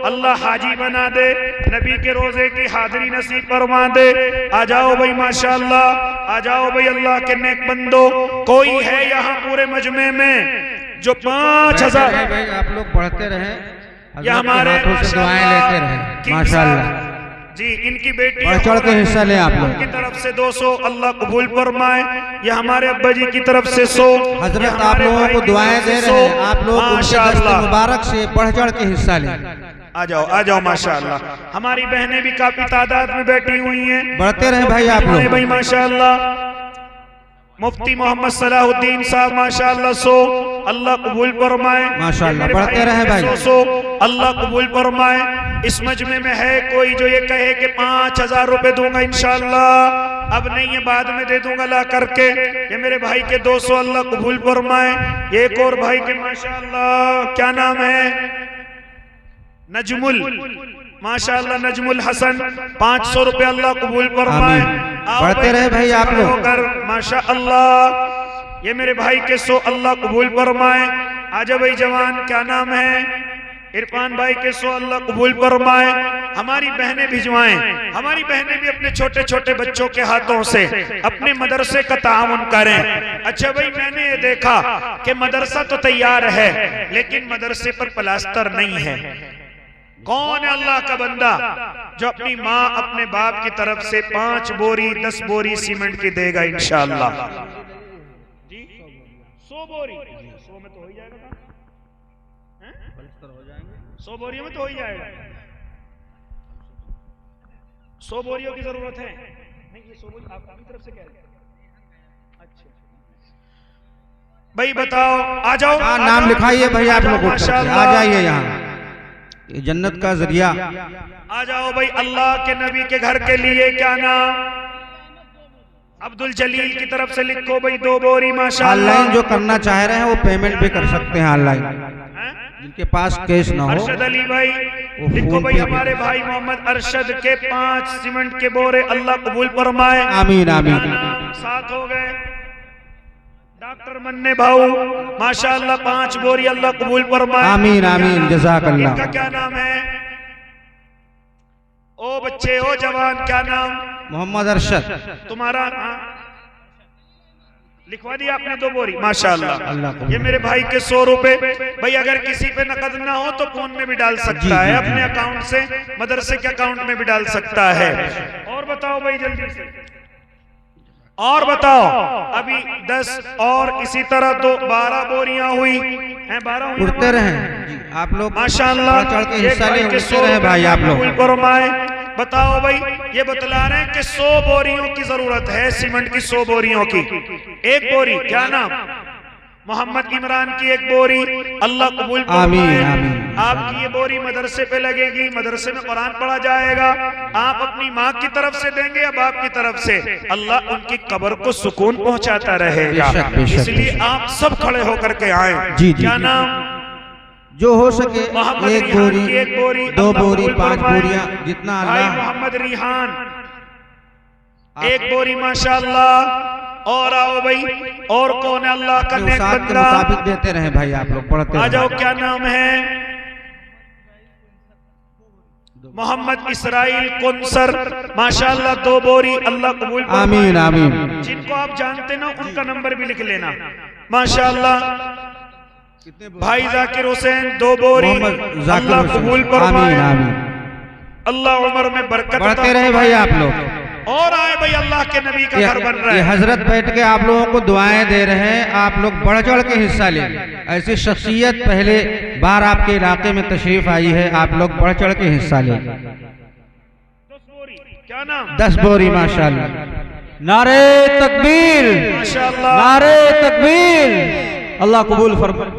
अल्लाह हाजी बना दे, नबी के रोजे की हाजिरी नसीब फरमा दे। आ जाओ भाई माशाअल्लाह, आ जाओ भाई अल्लाह के नेक बंदो। कोई है यहाँ पूरे मजमे में जो 5000? भाई आप लोग बढ़ते रहें, या हमारे दुआएं लेते रहें माशाअल्लाह जी। इनकी बेटी बढ़ चढ़ के हिस्सा लें आप लोग की तरफ से 200 अल्लाह कबूल फरमाए। या हमारे अब्बा जी की तरफ से 100। हजरत आप लोगों को दुआएं दे रहे हैं, आप लोग उनके दस्त मुबारक से बढ़ चढ़ के हिस्सा लें। आ जाओ माशाअल्लाह। हमारी बहनें भी काफी तादाद में बैठी हुई हैं, बढ़ते रहे भाई आप लोग। भाई माशाअल्लाह मुफ्ती मोहम्मद सलाहुद्दीन साहब माशाअल्लाह 100 अल्लाह कबूल फरमाए माशाअल्लाह। बढ़ते रहे भाई, 100 अल्लाह कबूल फरमाए। इस मजमे में है कोई जो ये कहे कि 5000 रुपए दूंगा इंशाअल्लाह? अब नहीं, ये बाद में दे दूंगा ला करके। ये मेरे भाई के 200 अल्लाह कबूल फरमाए। एक और भाई के माशाअल्लाह क्या नाम है? नजमुल माशाअल्लाह, नजमुल हसन 500 रुपए अल्लाह कबूल फरमाए। बढ़ते रहे भाई आप लोग माशाअल्लाह। ये मेरे भाई के 100 अल्लाह कबूल फरमाए। आजा भाई जवान क्या नाम है? इरफान भाई के 100 अल्लाह कबूल फरमाए। हमारी बहनें भिजवाएं, हमारी बहनें भी अपने छोटे छोटे बच्चों के हाथों से अपने मदरसे का ताउन करें। अच्छा भाई, मैंने ये देखा कि मदरसा तो तैयार है लेकिन मदरसे पर प्लास्टर नहीं है। कौन है अल्लाह का बंदा जो अपनी माँ अपने बाप की तरफ से 5 बोरी 10 बोरी सीमेंट की देगा इंशाअल्लाह? 100 बोरी, 100 में तो हो ही जाएगा, 100 बोरियों में तो हो ही जाएगा। 100 बोरियों की जरूरत है? नहीं, ये 100 बोरी आप अपनी तरफ से कह रहे हैं। अच्छा भाई बताओ, आ जाओ। नाम लिखाइए भाई आप लोग, आ जाइए यहाँ, ये जन्नत का जरिया। आ जाओ भाई। अल्लाह के नबी के घर के लिए क्या नाम? अब्दुल जलील की तरफ से लिखो भाई 2 बोरी माशाअल्लाह। ऑनलाइन जो करना चाह रहे हैं वो पेमेंट भी कर सकते हैं ऑनलाइन, जिनके पास कैश ना हो। अरशद अली भाई लिखो भाई, हमारे भाई मोहम्मद अरशद के 5 सीमेंट के बोरे अल्लाह कबूल फरमाए। आमीन आमीन। 7 हो गए। डॉक्टर मन्ने भाऊ माशाअल्लाह 5 बोरी अल्लाह कबूल फरमाए। आमीन आमीन, जज़ाकल्लाह। इनका क्या नाम है? ओ बच्चे, ओ जवान, क्या नाम? मोहम्मद अरशद। तुम्हारा लिखवा दिया आपने 2 बोरी माशाअल्लाह। ये मेरे भाई के 100 रुपए। भाई अगर किसी पे नकद ना हो तो फोन में भी डाल सकता है, अपने अकाउंट से मदरसे के अकाउंट में भी डाल सकता है। और बताओ भाई जल्दी से, और बताओ। अभी 10 और इसी तरह 12 बोरियां हुई हैं। 12 हुई। उड़ते रहें आप लोग माशाअल्लाह। चढ़ के हिस्सा ले, उड़ते रहे भाई आप लोग। बताओ भाई, ये बतला रहे हैं कि 100 बोरियों की जरूरत है, सीमेंट की 100 बोरियों की। 1 बोरी क्या नाम? मोहम्मद इमरान की 1 बोरी अल्लाह कबूल फरमाए। आपकी ये बोरी मदरसे पे लगेगी, मदरसे में कुरान पढ़ा जाएगा। आप अपनी माँ की तरफ से देंगे या बाप की तरफ से? अल्लाह उनकी कब्र को सुकून पहुंचाता रहेगा। इसलिए आप सब खड़े होकर के आए। क्या नाम? जो हो सके 1 बोरी, 2 बोरी, 5 बोरियां, जितना अल्लाह। मोहम्मद रिहान 1 बोरी माशाअल्लाह। और आओ भाई, और कौन है अल्लाह का नेक बंदा? मुताबिक देते रहे भाई आप लोग, पढ़ते आ जाओ। क्या नाम है? मोहम्मद इसराइल कुनसर माशाअल्लाह 2 बोरी अल्लाह कबूल फरमाए। आमीन आमीन। जिनको आप जानते ना उनका नंबर भी लिख लेना माशाअल्लाह। भाई जाकिर हुसैन 2 बोरी अल्लाह कबूल फरमाए। अल्लाह उम्र में बरकत बढ़ते रहे भाई आप लोग। और आए भाई, अल्लाह के नबी का घर बन रहा है। हजरत बैठ के आप लोगों को दुआएं दे रहे हैं, आप लोग बढ़ चढ़ के हिस्सा लें। ऐसी शख्सियत पहले बार आपके इलाके में तशरीफ आई है, आप लोग बढ़ चढ़ के हिस्सा लें। 10 बोरी क्या नाम? 10 बोरी माशाअल्लाह। नारे तकबीर, माशाअल्लाह, नारे तकबीर। अल्लाह कबूल फरमाए।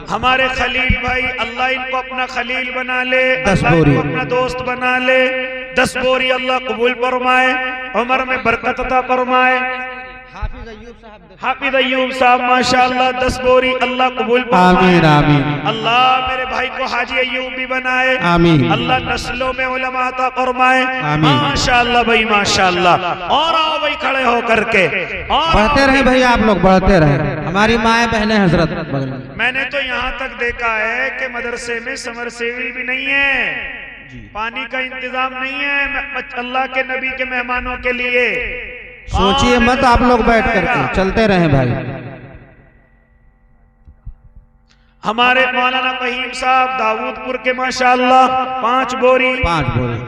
हमारे खलील भाई, अल्लाह इनको अपना खलील बना ले, 10 अल्लाह बोरी इनको अपना दोस्त बना ले। 10 बोरी अल्लाह कबूल फरमाए, उम्र में बरकत अता फरमाए। हाफिज अय्यूब साहब माशाअल्लाह 10 बोरी, अल्लाह कबूल आमीन आमीन। अल्लाह मेरे भाई को हाजी अय्यूब भी बनाए, आमीन। अल्लाह नस्लों में उलमा अता फरमाए, आमीन। माशाअल्लाह भाई माशाअल्लाह। और आओ भाई खड़े हो करके और बढ़ते रहे भाई, आप लोग बढ़ते रहे। हमारी माएँ बहनें हजरत बगल में। मैंने तो यहाँ तक देखा है कि मदरसे में समरसेविल भी नहीं है, पानी का इंतजाम नहीं है अल्लाह के नबी के मेहमानों के लिए। सोचिए मत, आप लोग बैठ करके चलते रहे भाई। हमारे मौलाना फहीम साहब दाऊदपुर के माशाअल्लाह 5 बोरी, 5 बोरी।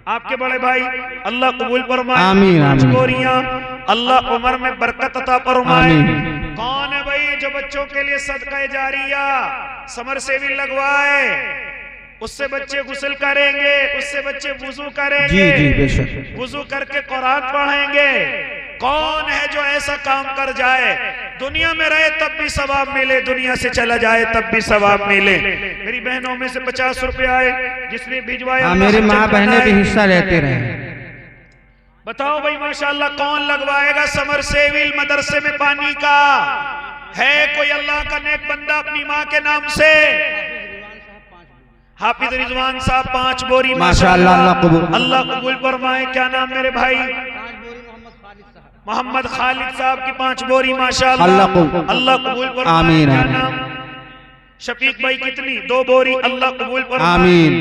आपके बड़े भाई अल्लाह कबूल फरमाए, आमीन 5 आमीन। बोरियां, अल्लाह उम्र में बरकत अता फरमाए। आमीन। कौन है भाई जो बच्चों के लिए सदका जारिया समरसेविल लगवाए, उससे बच्चे गुस्ल करेंगे, उससे बच्चे वुजू करेंगे, जी जी बेशक। वुजू करके कुरान पढ़ेंगे। कौन है जो ऐसा काम कर जाए, दुनिया में रहे तब भी सवाब मिले, दुनिया से चला जाए तब भी सवाब मिले। मेरी बहनों में से 50 रुपए आए, जिसने भिजवाया मेरी माँ बहनें भी हिस्सा लेते रहे। बताओ भाई माशाअल्लाह कौन लगवाएगा समरसेविल मदरसे में पानी का? है कोई अल्लाह का नेक बंदा अपनी माँ के नाम से? हाफिज रिजवान साहब 5 बोरी माशाअल्लाह, अल्लाह कबूल फरमाए। क्या नाम मेरे भाई? मोहम्मद खालिद साहब की 5 बोरी माशाअल्लाह, अल्लाह कबूल फरमाए। आमीन क्या आमीन। नाम? शफीक भाई कितनी? 2 बोरी, अल्लाह कबूल फरमाए। आमीन।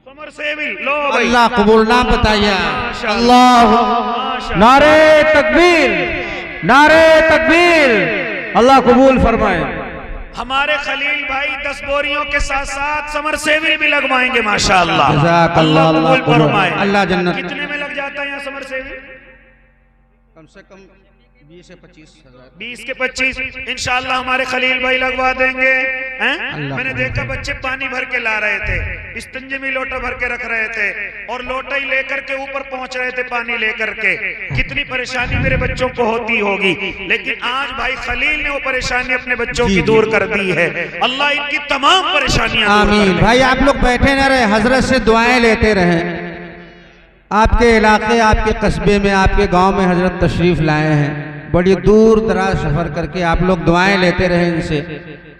समरसेविल लो भाई, अल्लाह कबूल नाम बताइए। माशाअल्लाह, अल्लाह, नारे तकबीर, नारे तकबीर। अल्लाह कबूल फरमाए। हमारे खलील भाई 10 बोरियों के साथ साथ समरसेविल भी लगवाएंगे माशाअल्लाह, जज़ाकल्लाह, अल्लाह कबूल फरमाए। अल्लाह जन्नत। कितने में लग जाता है यहाँ समरसेविल? कम से कम 20 से 25 हजार। 20 के 25 इंशाअल्लाह हमारे खलील भाई लगवा देंगे हैं? मैंने देखा बच्चे पानी भर के ला रहे थे, इस्तंजे में लोटा भर के रख रहे थे और लोटा ही लेकर के ऊपर पहुंच रहे थे पानी लेकर के। कितनी परेशानी मेरे बच्चों को होती होगी, लेकिन आज भाई खलील ने वो परेशानी अपने बच्चों की दूर कर दी है। अल्लाह इनकी तमाम परेशानियां दूर आमीन। करे। भाई आप लोग बैठे न रहे, हजरत से दुआएं लेते रहे। आपके इलाके, आपके कस्बे में, आपके गांव में हजरत तशरीफ लाए हैं, बड़ी दूर दराज सफर करके आप लोग दुआएं लेते रहे इनसे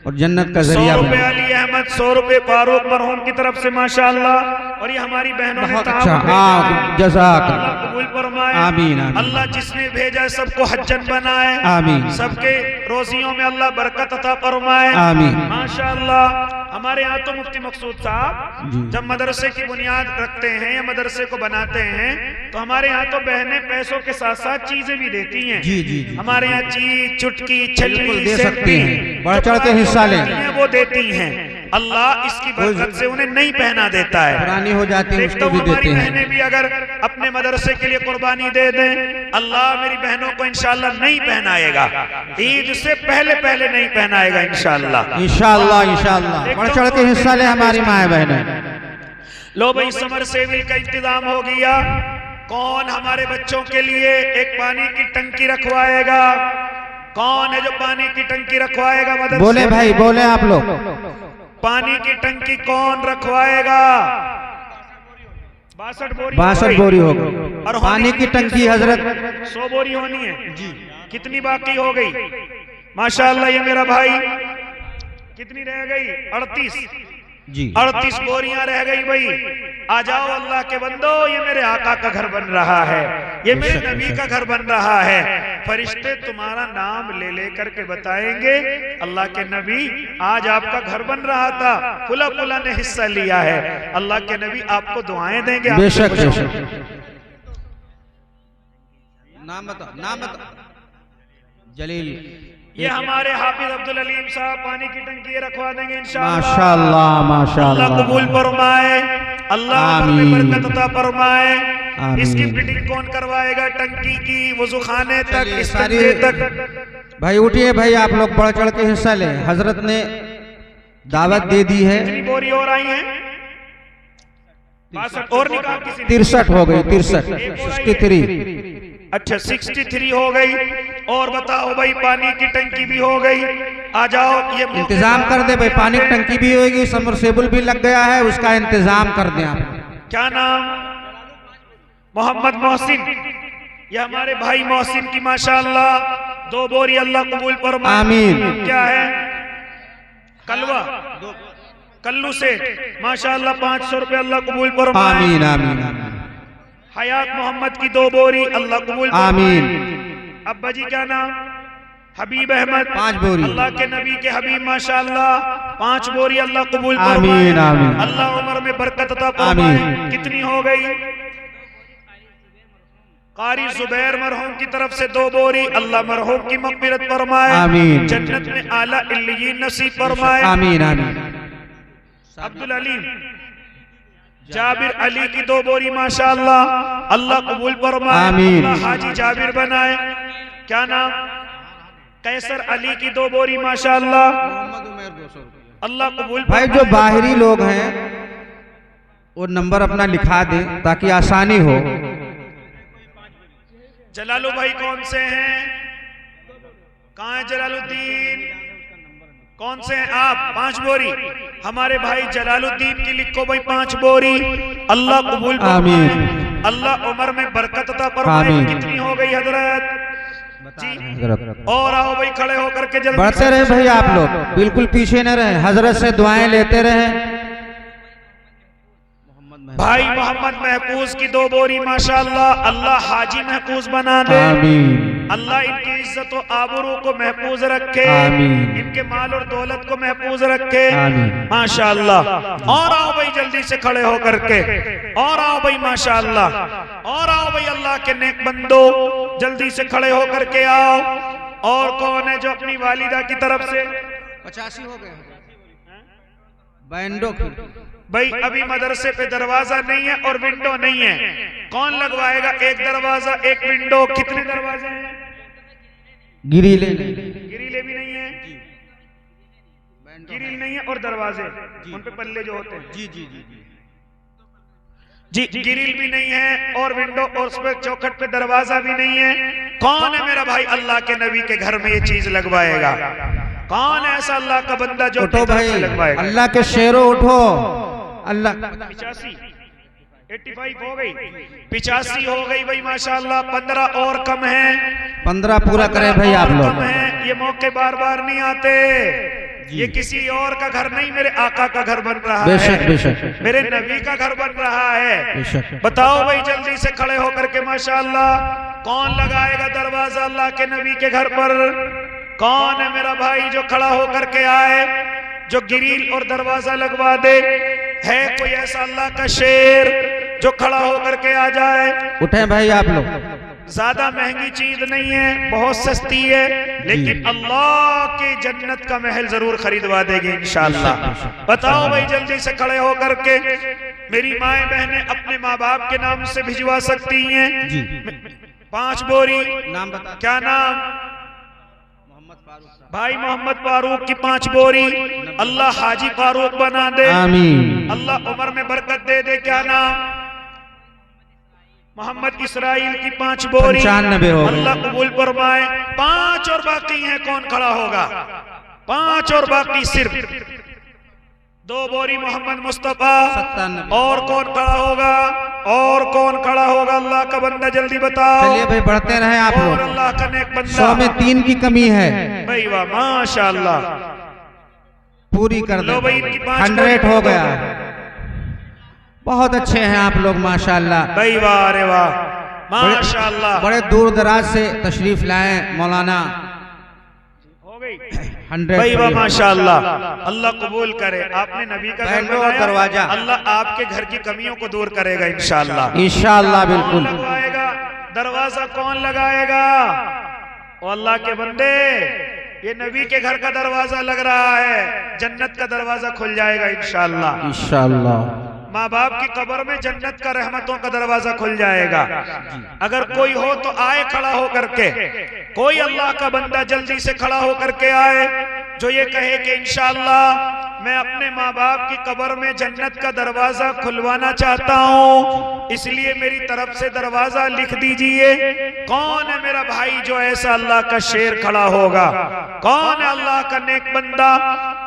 और जन्नत का 100 जरिया रुपए बने। अली अहमद, 100 रुपए फारूक मरहूम की तरफ से माशाअल्लाह। और ये हमारी बहनों ने बहुत ताउन अच्छा, भेजा हाँ, है। जज़ाक अल्लाह कबूल फरमाए। आमीन आमीन। अल्लाह जिसने भेजा है सबको हज्जन बनाए, आमीन। सबके रोजियों में अल्लाह बरकत अता फरमाए। आमीन। माशाअल्लाह। हमारे यहाँ तो मुफ्ती मकसूद साहब जी। जब मदरसे की बुनियाद रखते हैं या मदरसे को बनाते हैं तो हमारे यहाँ तो बहनें पैसों के साथ साथ चीजें भी देती हैं। जी जी जी। हमारे यहाँ चीज, चुटकी, बिल्कुल छल्ली, दे सकती सेंटी, हैं, बढ़ चढ़ के हिस्सा लें। वो देती हैं। अल्लाह इसकी बरकत से उन्हें नहीं पहना देता है। पुरानी हो जाती है देखता उसको भी हूँ हमारी देते हैं। बहनें भी अगर अपने मदरसे के लिए कुर्बानी दे दें, अल्लाह मेरी बहनों को इंशाअल्लाह नहीं पहनाएगा, ईद से पहले पहले नहीं पहनाएगा इंशाअल्लाह। इंशाअल्लाह इंशाअल्लाह बढ़ चढ़ के हिस्सा ले हमारी माएँ बहनें। लो भाई समरसेविल का इंतजाम हो गया। कौन हमारे बच्चों के लिए एक पानी की टंकी रखवाएगा? कौन है जो पानी की टंकी रखवाएगा मदरसे? बोले भाई, बोले आप लोग। पानी की टंकी कौन रखवाएगा? 62 बोरी हो गई। और पानी की टंकी हजरत 100 बोरी होनी है जी। कितनी बाकी हो गई? माशाअल्लाह ये मेरा भाई, कितनी रह गई? 38 जी। 38 बोरियां रह गई भाई। आ जाओ अल्लाह के बंदो, ये मेरे आका का घर बन रहा है, ये मेरे नबी का घर बन रहा है। फरिश्ते तुम्हारा नाम ले लेकर के बताएंगे अल्लाह के नबी आज आपका घर बन रहा था, फुला फुला ने हिस्सा लिया है। अल्लाह के नबी आपको दुआएं देंगे। आपसे बेशक कुछ- बेशक। नाम बताओ, नाम बताओ। जलील। ये हमारे हाफिज अब्दुल अलीम साहब पानी की टंकी रखवा देंगे इंशाअल्लाह। माशाअल्लाह माशाअल्लाह। अल्लाह कबूल फरमाए, अल्लाह उम्र में आमीन। बरकत अता फरमाए। आमीन। इसकी फिटिंग कौन करवाएगा? टंकी की, वुजू खाने तक, चलिए, इस्तंजे सारी- तक। भाई उठिए भाई, आप लोग बढ़ चढ़ के हिस्सा लें। हजरत ने दावत दे दी है। कितनी बोरी और आई हैं? 62 और निकाल किसी ने? 63 हो गई, 63 63। अच्छा 63 हो गई। और बताओ भाई पानी की टंकी भी हो गई। आ जाओ ये इंतजाम कर दे भाई, पानी की टंकी भी होगी, सबमर्सिबल भी लग गया है, उसका इंतजाम कर दें आप। क्या नाम? मोहम्मद मोहसिन ये हमारे भाई मोहसिन की माशाअल्लाह 2 बोरी, अल्लाह कबूल फरमाए। आमीन। क्या है? कलवा, कल्लू से माशाअल्लाह 500 रुपए, अल्लाह कबूल फरमाए। आमीन आमीन आमीन। हयात मोहम्मद की 2 बोरी, अल्लाह कबूल आमीन। फरमाए। अब्बा जी क्या नाम? हबीब अहमद, 5 बोरी। अल्लाह के नबी के हबीब माशाअल्लाह 5 बोरी, अल्लाह कबूल आमीन फरमाए। आमीन। अल्लाह उम्र में बरकत अता फरमाए। आमीन। कितनी हो गई? कारी जुबैर मरहूम की तरफ से 2 बोरी, अल्लाह मरहूम की मग़फ़िरत फरमाए। आमीन। जन्नत में आला इल्लियीन नसीब फरमाए। आमीन आमीन। अब्दुल अलीम जाबिर अली की 2 बोरी माशाअल्लाह, अल्लाह कबूल फरमाए। आमीन। अल्लाह हाजी जाबिर बनाए। क्या नाम? कैसर अली की 2 बोरी माशाअल्लाह, अल्लाह कबूल भाई जो बाहरी लोग हैं वो नंबर अपना लिखा दें ताकि आसानी हो। जलालू भाई कौन से हैं? कहाँ है जलालुद्दीन? कौन से हैं आप? 5 बोरी हमारे भाई जलालुद्दीन की लिखो भाई 5 बोरी, अल्लाह कबूल फरमाए। अल्लाह उम्र में बरकत अता फरमाए। आमीन। कितनी हो गई हजरत जी? हजरत और आओ भाई खड़े होकर के जल्दी बढ़ते से। रहे भाई, आप लोग बिल्कुल पीछे न रहे, हजरत से दुआएं लेते रहे। भाई मोहम्मद महफूज की 2 बोरी माशाअल्लाह, अल्लाह हाजी महफूज बना दे। आमीन अल्लाह इनकी इज्जत और आबरू को महफूज रखे। आमीन। इनके माल और दौलत को महफूज रखे। आमीन। माशाअल्लाह। और आओ भाई जल्दी से खड़े होकर के, और आओ भाई माशाअल्लाह, और आओ भाई अल्लाह के नेक बंदो जल्दी से खड़े होकर के आओ। और कौन है जो अपनी वालिदा की तरफ से 85 हो गए बैंडो की? भाई अभी मदरसे पे दरवाजा नहीं है और विंडो नहीं है, कौन लगवाएगा? एक दरवाजा एक विंडो। कितने दरवाजे हैं? गिरीले गिरीले भी नहीं है, गिरिल नहीं है और दरवाजे उन पे पल्ले जो होते हैं जी जी जी जी, गिरिल भी नहीं है और विंडो और उस पर चौखट पे दरवाजा भी नहीं है। कौन है मेरा भाई अल्लाह के नबी के घर में ये चीज लगवाएगा? कौन है ऐसा अल्लाह का बंदा जो उठो अपने घर भाई, में लगवाएगा? अल्लाह के शेरों उठो। अल्लाह 85 85 हो गई, 85 हो गई भाई माशाअल्लाह। 15 और कम है, 15 पूरा करें भाई आप और लोग। कम है। ये मौके बार बार नहीं आते। ये किसी और का घर नहीं, मेरे आका का घर बन रहा बेशक है, बेशक मेरे नबी का घर बन रहा है। बेशक। बताओ भाई जल्दी से खड़े होकर के माशाअल्लाह, कौन लगाएगा दरवाजा अल्लाह के नबी के घर पर? कौन है मेरा भाई जो खड़ा होकर के आए, जो गिरिल और दरवाजा लगवा दे? है कोई ऐसा अल्लाह का शेर जो खड़ा होकर के आ जाए? उठे भाई आप लोग। ज्यादा महंगी चीज नहीं है, बहुत सस्ती है, लेकिन अल्लाह की जन्नत का महल जरूर खरीदवा देगी इंशाअल्लाह। बताओ भाई जल्दी से खड़े होकर के। मेरी माएं बहनें अपने माँ बाप के नाम से भिजवा सकती हैं। जी 5 बोरी। नाम बता। क्या नाम? भाई मोहम्मद फारूक की 5 बोरी, अल्लाह हाजी फारूक बना दे। आमीन। अल्लाह उम्र में बरकत दे दे। क्या नाम? मोहम्मद इसराइल की 5 बोरी, 95 हो गए। अल्लाह कबूल फरमाए। 5 और बाकी हैं, कौन खड़ा होगा? 5 और बाकी सिर्फ 2 बोरी मोहम्मद मुस्तफा। 97। और कौन खड़ा होगा? और कौन खड़ा होगा? अल्लाह का बंदा जल्दी बताओ। चलिए भाई बढ़ते रहे आप और लोग। अल्लाह का नेक 100 बंदा। में 3 की कमी है, भाई वाह माशाअल्लाह। पूरी कर लो भाई दो। इनकी 5 100 हो गया। बहुत अच्छे हैं आप लोग माशाल्लाह। भाई वाह, अरे वाह माशाअल्लाह। बड़े दूर दराज से तशरीफ लाए मौलाना। हो गई 100 भाई वाह माशाअल्लाह। अल्लाह कबूल करे। आपने नबी का घर बैंडो और बनाया, दरवाजा। अल्लाह आपके घर की कमियों को दूर करेगा इंशाअल्लाह। इंशाअल्लाह कौन बिल्कुल। लगवाएगा दरवाजा? कौन लगाएगा? ओ अल्लाह के बंदे, ये नबी के घर का दरवाजा लग रहा है, जन्नत का दरवाजा खुल जाएगा इंशाअल्लाह। इंशाअल्लाह। माँ बाप की कब्र में जन्नत का रहमतों का दरवाजा खुल जाएगा। अगर कोई हो तो आए खड़ा होकर के। कोई अल्लाह का बंदा जल्दी से खड़ा होकर के आए जो ये कहे कि इंशाअल्लाह मैं अपने माँ बाप की कब्र में जन्नत का दरवाजा खुलवाना चाहता हूँ, इसलिए मेरी तरफ से दरवाजा लिख दीजिए। कौन है मेरा भाई जो ऐसा अल्लाह का शेर खड़ा होगा? कौन है अल्लाह का नेक बंदा?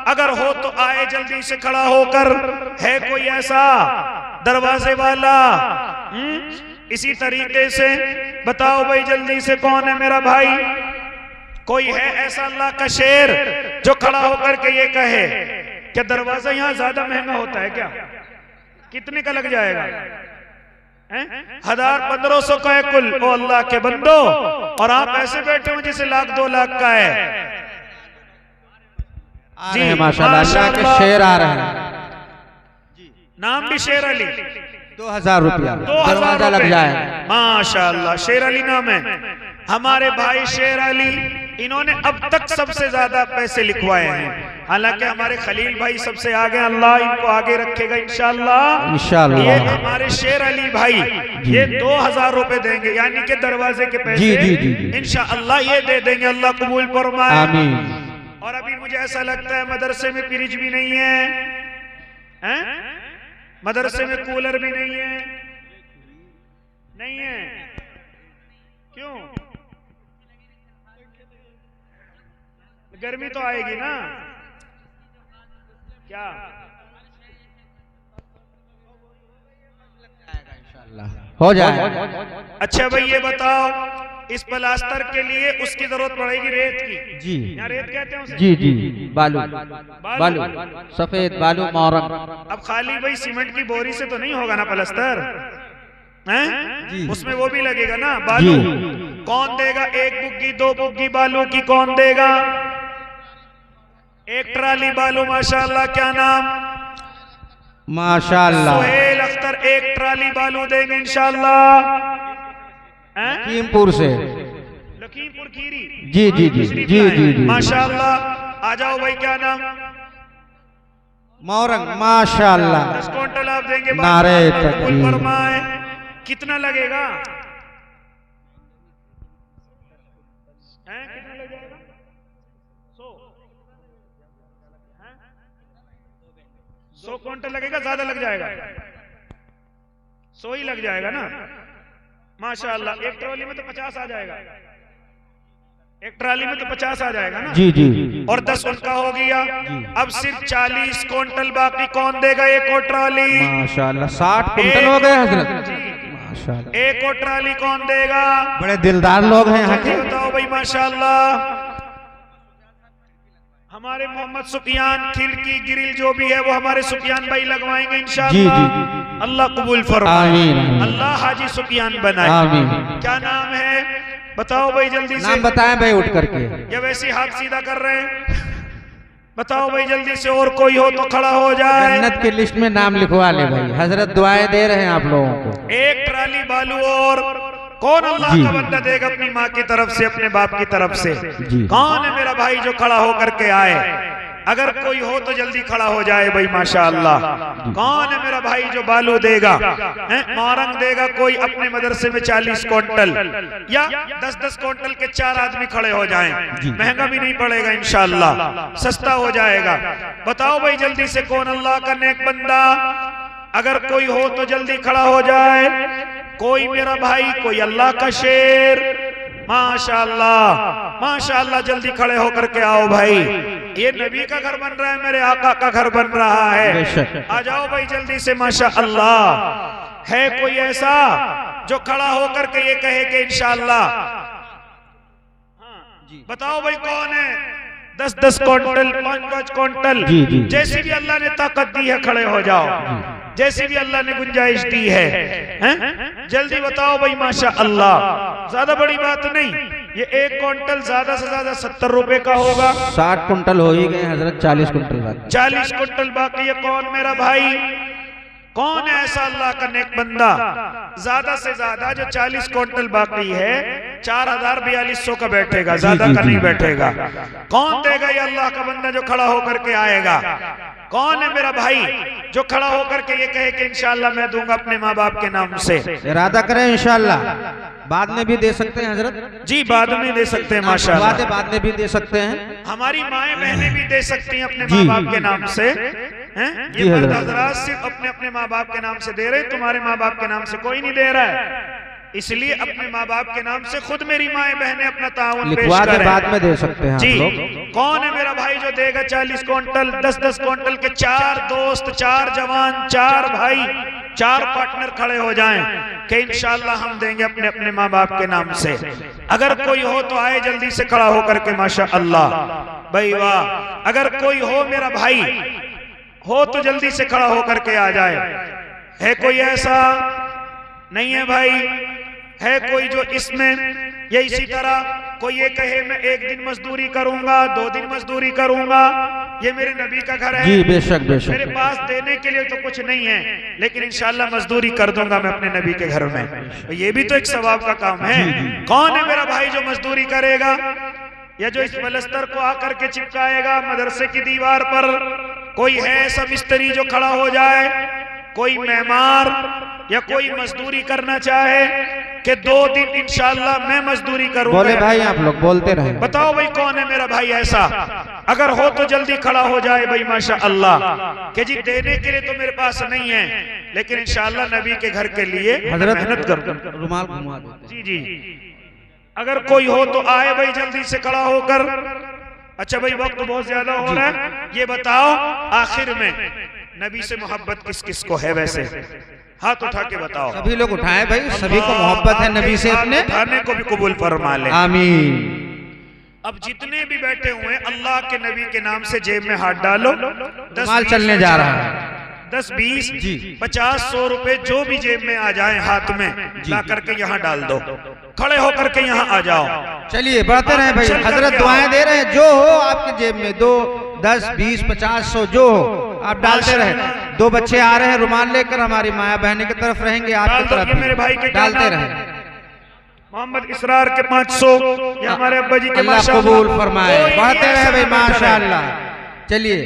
अगर हो तो आए जल्दी से खड़ा होकर। है कोई ऐसा दरवाजे वाला? इसी तरीके से बताओ भाई जल्दी से कौन है मेरा भाई, कोई है ऐसा अल्लाह का शेर जो खड़ा होकर के ये कहे कि दरवाजा यहां ज्यादा महंगा होता है क्या, कितने का लग जाएगा, 1000-1500 का है कुल, ओ अल्लाह के बंदो, और आप ऐसे बैठे हो जैसे 1,00,000-2 लाख का है। जी माशाल्लाह, अल्लाह के शेर आ रहे हैं। नाम भी शेर अली, 2000 रुपया 2000 दरवाजा लग जाए। माशाल्लाह, शेर अली नाम है हमारे भाई शेर अली। इन्होंने अब तक सबसे ज्यादा पैसे लिखवाए हैं, हालांकि हमारे खलील भाई सबसे आगे, अल्लाह इनको आगे रखेगा इंशाअल्लाह। इंशाअल्लाह ये हमारे शेर अली भाई ये 2000 रुपए देंगे, यानी कि दरवाजे के पैसे इंशाअल्लाह ये दे देंगे, अल्लाह कबूल फरमाए, आमीन। और अभी मुझे ऐसा लगता है मदरसे में फ्रिज भी नहीं है, मदरसे में कूलर भी नहीं है, नहीं है, क्यों, गर्मी तो आएगी ना, क्या हो जाए। अच्छा भाई ये बताओ, इस प्लास्टर के लिए उसकी जरूरत पड़ेगी रेत की, जी यहाँ रेत कहते हैं उसे? जी जी, बालू बालू सफेद बालू मोरंग। अब खाली भाई सीमेंट की बोरी से तो नहीं होगा ना प्लास्टर, हैं? उसमें वो भी लगेगा ना बालू। कौन देगा 1 बुग्गी 2 बुग्गी बालू की, कौन देगा? 1 ट्राली बालू, माशाल्लाह, क्या नाम? माशाल्लाह, सोहेल अख्तर 1 ट्राली बालू देंगे इंशाल्लाह। लखीमपुर से, लखीमपुर खीरी, जी जी जी जी जी जी, माशाल्लाह। आ जाओ भाई, क्या नाम? मोरंग, माशाल्लाह। 10 क्विंटल आप देंगे, नारे कबूल फरमाए। कितना लगेगा? कितना लग जाएगा? 100 क्विंटल लगेगा, ज्यादा लग जाएगा? 100 ही लग जाएगा ना, माशाल्लाह। 1 ट्रॉली में तो 50 आ जाएगा, 1 ट्राली में तो 50 आ जाएगा ना, जी जी, और 10 उनका हो गया। अब सिर्फ 40 क्विंटल बाकी कौन देगा? 1 और ट्राली, माशाल्लाह। 60 क्विंटल हो गए हजरत, माशाल्लाह। 1 और ट्राली कौन देगा? बड़े दिलदार लोग हैं यहाँ के। बताओ भाई, माशाल्लाह। हमारे मोहम्मद सुफियान खिड़की ग्रिल जो भी है वो हमारे सुफियान भाई लगवाएंगे इंशाअल्लाह। जी जी, अल्लाह कबूल फरमाए, आमीन। अल्लाह हाजी सुफियान बनाए, आमीन। क्या नाम है बताओ भाई जल्दी से, नाम बताएं भाई उठ करके, या वैसे ही हाथ सीधा कर रहे हैं? बताओ भाई जल्दी से, और कोई हो तो खड़ा हो जाए। जन्नत की लिस्ट में नाम लिखवा ले भाई, हजरत दुआएं दे रहे हैं आप लोगों को। 1 ट्राली बालू, और कौन अल्लाह का बंदा देगा अपनी माँ की तरफ से, अपने बाप की तरफ से? कौन है मेरा भाई जो खड़ा होकर के आए? अगर कोई हो तो जल्दी खड़ा हो जाए भाई, माशाअल्लाह। कौन है मेरा भाई जो बालू देगा, मोरंग देगा? कोई अपने मदरसे में 40 क्विंटल या 10-10 क्विंटल के 4 आदमी खड़े हो जाएं, महंगा भी नहीं पड़ेगा इंशाअल्लाह, सस्ता हो जाएगा। बताओ भाई जल्दी से, कौन अल्लाह का नेक बंदा? अगर कोई हो तो जल्दी खड़ा हो जाए। कोई मेरा भाई, कोई अल्लाह का शेर, माशाअल्लाह माशाअल्लाह, जल्दी खड़े होकर के आओ भाई। ये नबी का घर बन रहा है, मेरे आका का घर बन रहा है। आ जाओ भाई जल्दी से, माशाअल्लाह। है कोई ऐसा जो खड़ा होकर के ये कहे कि इंशाअल्लाह? बताओ भाई कौन है? 10-10 क्विंटल, 5-5 क्विंटल, जैसी भी अल्लाह ने ताकत दी है खड़े हो जाओ, जैसी भी अल्लाह ने गुंजाइश दी है, जल्दी बताओ भाई, माशाअल्लाह। ज्यादा बड़ी बात नहीं, ये 1 क्विंटल ज्यादा से ज्यादा 70 रुपए का होगा। 60 क्विंटल हो ही गए हजरत, 40 क्विंटल बाकी, 40 क्विंटल बाकी है। कौन मेरा भाई? कौन है ऐसा अल्लाह का नेक बंदा? ज्यादा से ज्यादा जो 40 क्विंटल बाकी है 4,4200 का बैठेगा, ज्यादा का नहीं बैठेगा। कौन देगा ये अल्लाह का बंदा जो खड़ा होकर के आएगा? कौन है मेरा भाई जो खड़ा होकर के ये कहे कि इंशाअल्लाह मैं दूंगा अपने माँ बाप के नाम से? इरादा करें इंशाअल्लाह। बाद में भी दे सकते हैं हजरत, जी बाद में दे सकते हैं माशाअल्लाह, बाद में भी दे सकते हैं। हमारी माएँ बहनें भी दे सकती हैं अपने माँ बाप के नाम से। ये मर्द हजरात सिर्फ अपने अपने माँ बाप के नाम से दे रहे, तुम्हारे माँ बाप के नाम से कोई नहीं दे रहा है, इसलिए अपने माँ बाप के नाम से खुद मेरी माएँ बहनें अपना ताउन पेश करें। बाद में दे सकते हैं जी। कौन है मेरा भाई जो देगा 40 क्विंटल, 10-10 क्विंटल के 4 दोस्त, 4 जवान, 4 भाई, 4 पार्टनर खड़े हो जाएं कि इंशाअल्लाह हम देंगे अपने अपने माँ बाप के नाम से। अगर कोई हो तो आए जल्दी से खड़ा होकर के, माशा अल्लाह भाई वाह। अगर कोई हो मेरा भाई हो तो जल्दी से खड़ा होकर के आ जाए। है कोई ऐसा? नहीं है भाई? है कोई जो इसमें ये इसी तरह कोई ये कहे मैं 1 दिन मजदूरी करूंगा, 2 दिन मजदूरी करूंगा, ये मेरे नबी का घर है, जी बेशक बेशक, मेरे पास देने के लिए तो कुछ नहीं है, लेकिन इंशाअल्लाह मजदूरी कर दूंगा मैं अपने नबी के घर में, तो ये भी तो एक सवाब का काम है। कौन है मेरा भाई जो मजदूरी करेगा, या जो इस पलस्तर को आकर के चिपकाएगा मदरसे की दीवार पर? कोई है ऐसा मिस्त्री जो खड़ा हो जाए? कोई मेहमान या कोई मजदूरी करना चाहे कि 2 दिन इंशाअल्लाह मैं मजदूरी करूंगा? बोले भाई आप लोग बोलते रहे, बताओ भाई कौन है मेरा भाई ऐसा? अगर हो तो जल्दी खड़ा हो जाए भाई माशा अल्लाह, कि जी देने के लिए तो मेरे पास नहीं है, लेकिन इंशाअल्लाह नबी के घर के लिए मेहनत करूंगा। रुमाल घुमा देते। जी जी, अगर कोई हो तो आए भाई जल्दी से खड़ा होकर। अच्छा भाई वक्त बहुत ज्यादा हो रहा है, ये बताओ आखिर में नबी से मोहब्बत किस किस को है? वैसे हाथ उठा के बताओ। सभी लोग उठाएं भाई, सभी को मोहब्बत है नबी से अपने, उठाने को भी कबूल फरमा ले, आमीन। अब जितने भी बैठे हुए अल्लाह के नबी के नाम से जेब में हाथ डालो। माल चलने जा रहा है, 10, 20, जी 50, 100 रुपए जो भी जेब में आ जाए हाथ में ला करके यहाँ डाल दो, खड़े होकर के यहाँ आ जाओ। चलिए बढ़ते रहे भाई, हजरत दुआएं दे रहे हैं, जो हो आपके जेब में 2, 10, 20, 50, 100 जो हो आप डालते रहे। 2 बच्चे आ रहे हैं रुमाल लेकर, हमारी माया बहनी की तरफ रहेंगे, आपकी तरफ मेरे भाई के डालते रहे। मोहम्मद इसरार के 500, या हमारे अब्बा जी के अल्लाह कबूल फरमाए। बढ़ते रहे भाई माशाअल्लाह। चलिए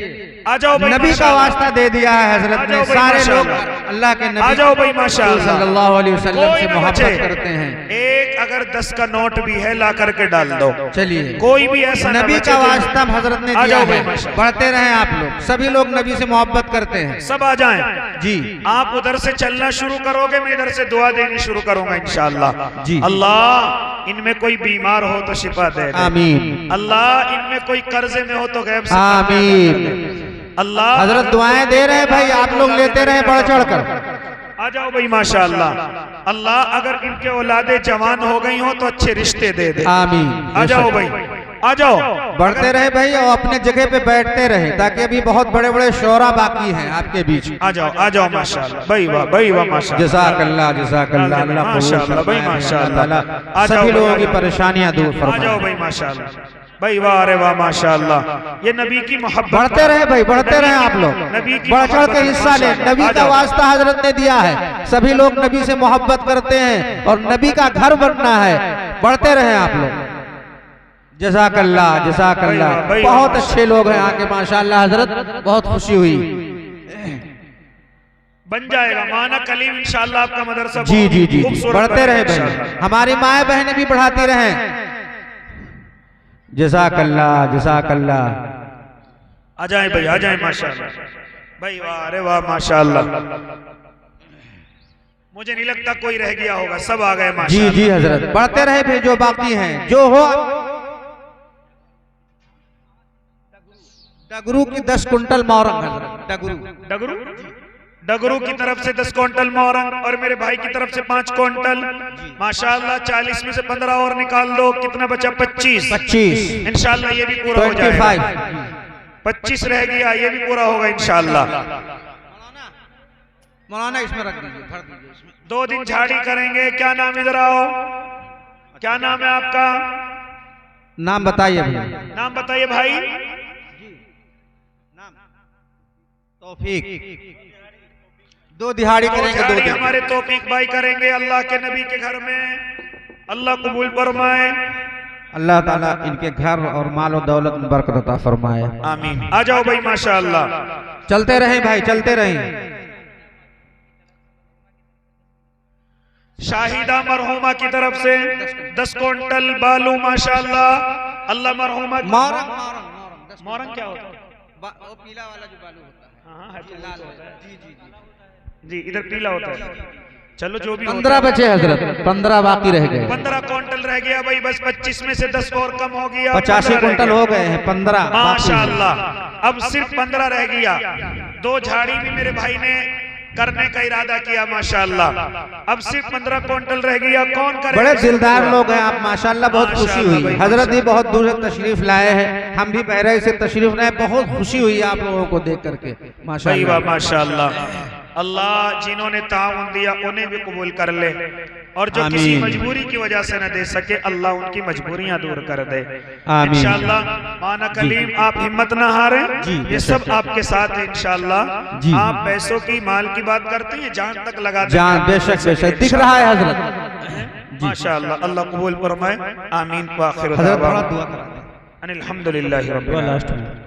आ जाओ भाई, नबी का वास्ता दे दिया है हजरत ने, सारे लोग अल्लाह के नबी आ जाओ भाई माशाअल्लाह सल्लल्लाहु अलैहि वसल्लम से मोहब्बत करते हैं। एक अगर 10 का नोट भी है ला करके डाल दो। चलिए कोई भी ऐसा नबी का वास्ता हजरत ने दिया है, बढ़ते रहे आप लोग, सभी लोग नबी से मोहब्बत करते हैं। सब आ जाएं जी। आप उधर से चलना शुरू करोगे, मैं इधर से दुआ देनी शुरू करूंगा इंशाअल्लाह जी। अल्लाह इनमें कोई बीमार हो तो शिफा दे, आमीन। अल्लाह इनमें कोई कर्जे में हो तो गैब से आमीन। अल्लाह हजरत दुआएं दे रहे हैं भाई, आप लोग लेते रहे बढ़ चढ़ कर। आ जाओ भाई माशाअल्लाह। अल्लाह अगर इनके औलादे जवान हो गई हो तो अच्छे रिश्ते दे दे, आमीन। आ जाओ भाई, आ जाओ। बढ़ते रहे भाई और अपने जगह पे बैठते रहे, ताकि अभी बहुत बड़े बड़े शोरा बाकी हैं आपके बीच। आ जाओ माशाअल्लाह भाई वाह भाई वाह माशाअल्लाह, जज़ाकल्लाह जज़ाकल्लाह, अल्लाह माशाअल्लाह भाई माशाअल्लाह। सभी लोगों की परेशानियां दूर आ जाओ फरमाए भाई माशाअल्लाह भाई वाह, अरे वाह माशाअल्लाह। ये नबी की मोहब्बत, बढ़ते रहे भाई, बढ़ते रहे आप लोग, नबी की बढ़ चढ़ के हिस्सा ले। नबी आ का जाओ। वास्ता हजरत ने दिया है, सभी लोग नबी से मोहब्बत करते हैं और नबी का घर बनना है। बढ़ते रहे आप लोग, जज़ाकल्लाह जज़ाकल्लाह। बहुत अच्छे लोग हैं आके माशाअल्लाह, हजरत बहुत खुशी हुई। बन जाएगा माना कलीम इंशाअल्लाह आपका मदरसा। जी जी जी, खूबसूरत बढ़ते रहे बनेगा भाई, इंशाअल्लाह। हमारी माए बहनें भी बढ़ाती रहें। जज़ाकल्लाह जज़ाकल्लाह। आ जाए भाई, आ जाए माशाअल्लाह भाई वाह, अरे वाह माशाअल्लाह। मुझे नहीं लगता कोई रह गया होगा, सब आ गए जी माशाअल्लाह। जी हजरत, बढ़ते रहे भाई, जो बाकी हैं जो हो। डगरू की 10 कुंटल मोरंग हजरत, डगरू डगरू की तरफ से 10 क्विंटल मोरंग, और मेरे भाई की तरफ से 5 क्विंटल माशाअल्लाह। 40 में से 15 और निकाल दो, कितना बचा? 25 इंशाअल्लाह ये भी पूरा हो जाएगा। 25 रह गया, ये भी पूरा होगा इंशाअल्लाह। मौलाना इसमें रख दीजिए, भर दीजिए इसमें। 2 दिन झाड़ी करेंगे। क्या नाम? इधर आओ, क्या नाम है आपका? नाम बताइए भाई। नाम बताइए भाई। तौफीक। 2 दिहाड़ी करेंगे, 2 दिन। हमारे तौफीक भाई करेंगे अल्लाह के नबी के घर में, अल्लाह कबूल फरमाए। अल्लाह ताला इनके घर और माल और दौलत में बरकत अता फरमाए, आमीन। आ जाओ भाई माशाअल्लाह। चलते रहें भाई, चलते रहें। शाहिदा मरहुमा की तरफ से 10 क्विंटल बालू माशाअल्लाह। अल्लाह मरहुमा मोरंग क्या होता है? वो पीला वाला जो बालू होता है। हाँ है तो लाल होता है। जी जी जी, इधर पीला होता है। चलो जो भी 15 बचे हजरत, 15 बाकी रह गए। 15 क्विंटल रह गया भाई, बस 25 में से 10 और कम हो गया, 85 क्विंटल हो गए हैं, 15 माशाअल्लाह। अब सिर्फ 15 रह गया। 2 झाड़ी भी मेरे भाई ने करने का इरादा किया माशाअल्लाह। अब सिर्फ 15 क्विंटल रह गया, कौन करे? बड़े दिलदार लोग हैं आप माशाल्लाह, बहुत खुशी माशाअल्लाह हुई। भाई, हजरत भी बहुत दूर से तशरीफ लाए हैं, हम भी बहराइच से तशरीफ लाए, बहुत खुशी हुई आप लोगों को देख करके भाई माशाल्लाह। वाह माशाअल्लाह। अल्लाह जिन्होंने ताउन दिया उन्हें भी कबूल कर ले, और जो किसी आमीन। मजबूरी की वजह से न दे सके अल्लाह उनकी मजबूरियां दूर कर दे आमीन। इंशाअल्लाह। माना कलीम आप हिम्मत ना हारे, जी, ये सब आपके साथ है इंशाअल्लाह। जी। आप पैसों की माल की बात करते हैं, जान तक लगा देंगे जान आप बेशक पैसे बेशक के दिख रहा है हजरत। माशाअल्लाह। अल्लाह कबूल फरमाए, आमीन। व आखिर हजरत दावा थोड़ा दुआ करा दें। अनिल हम्दुलिल्लाहि रब्बिल आलमीन।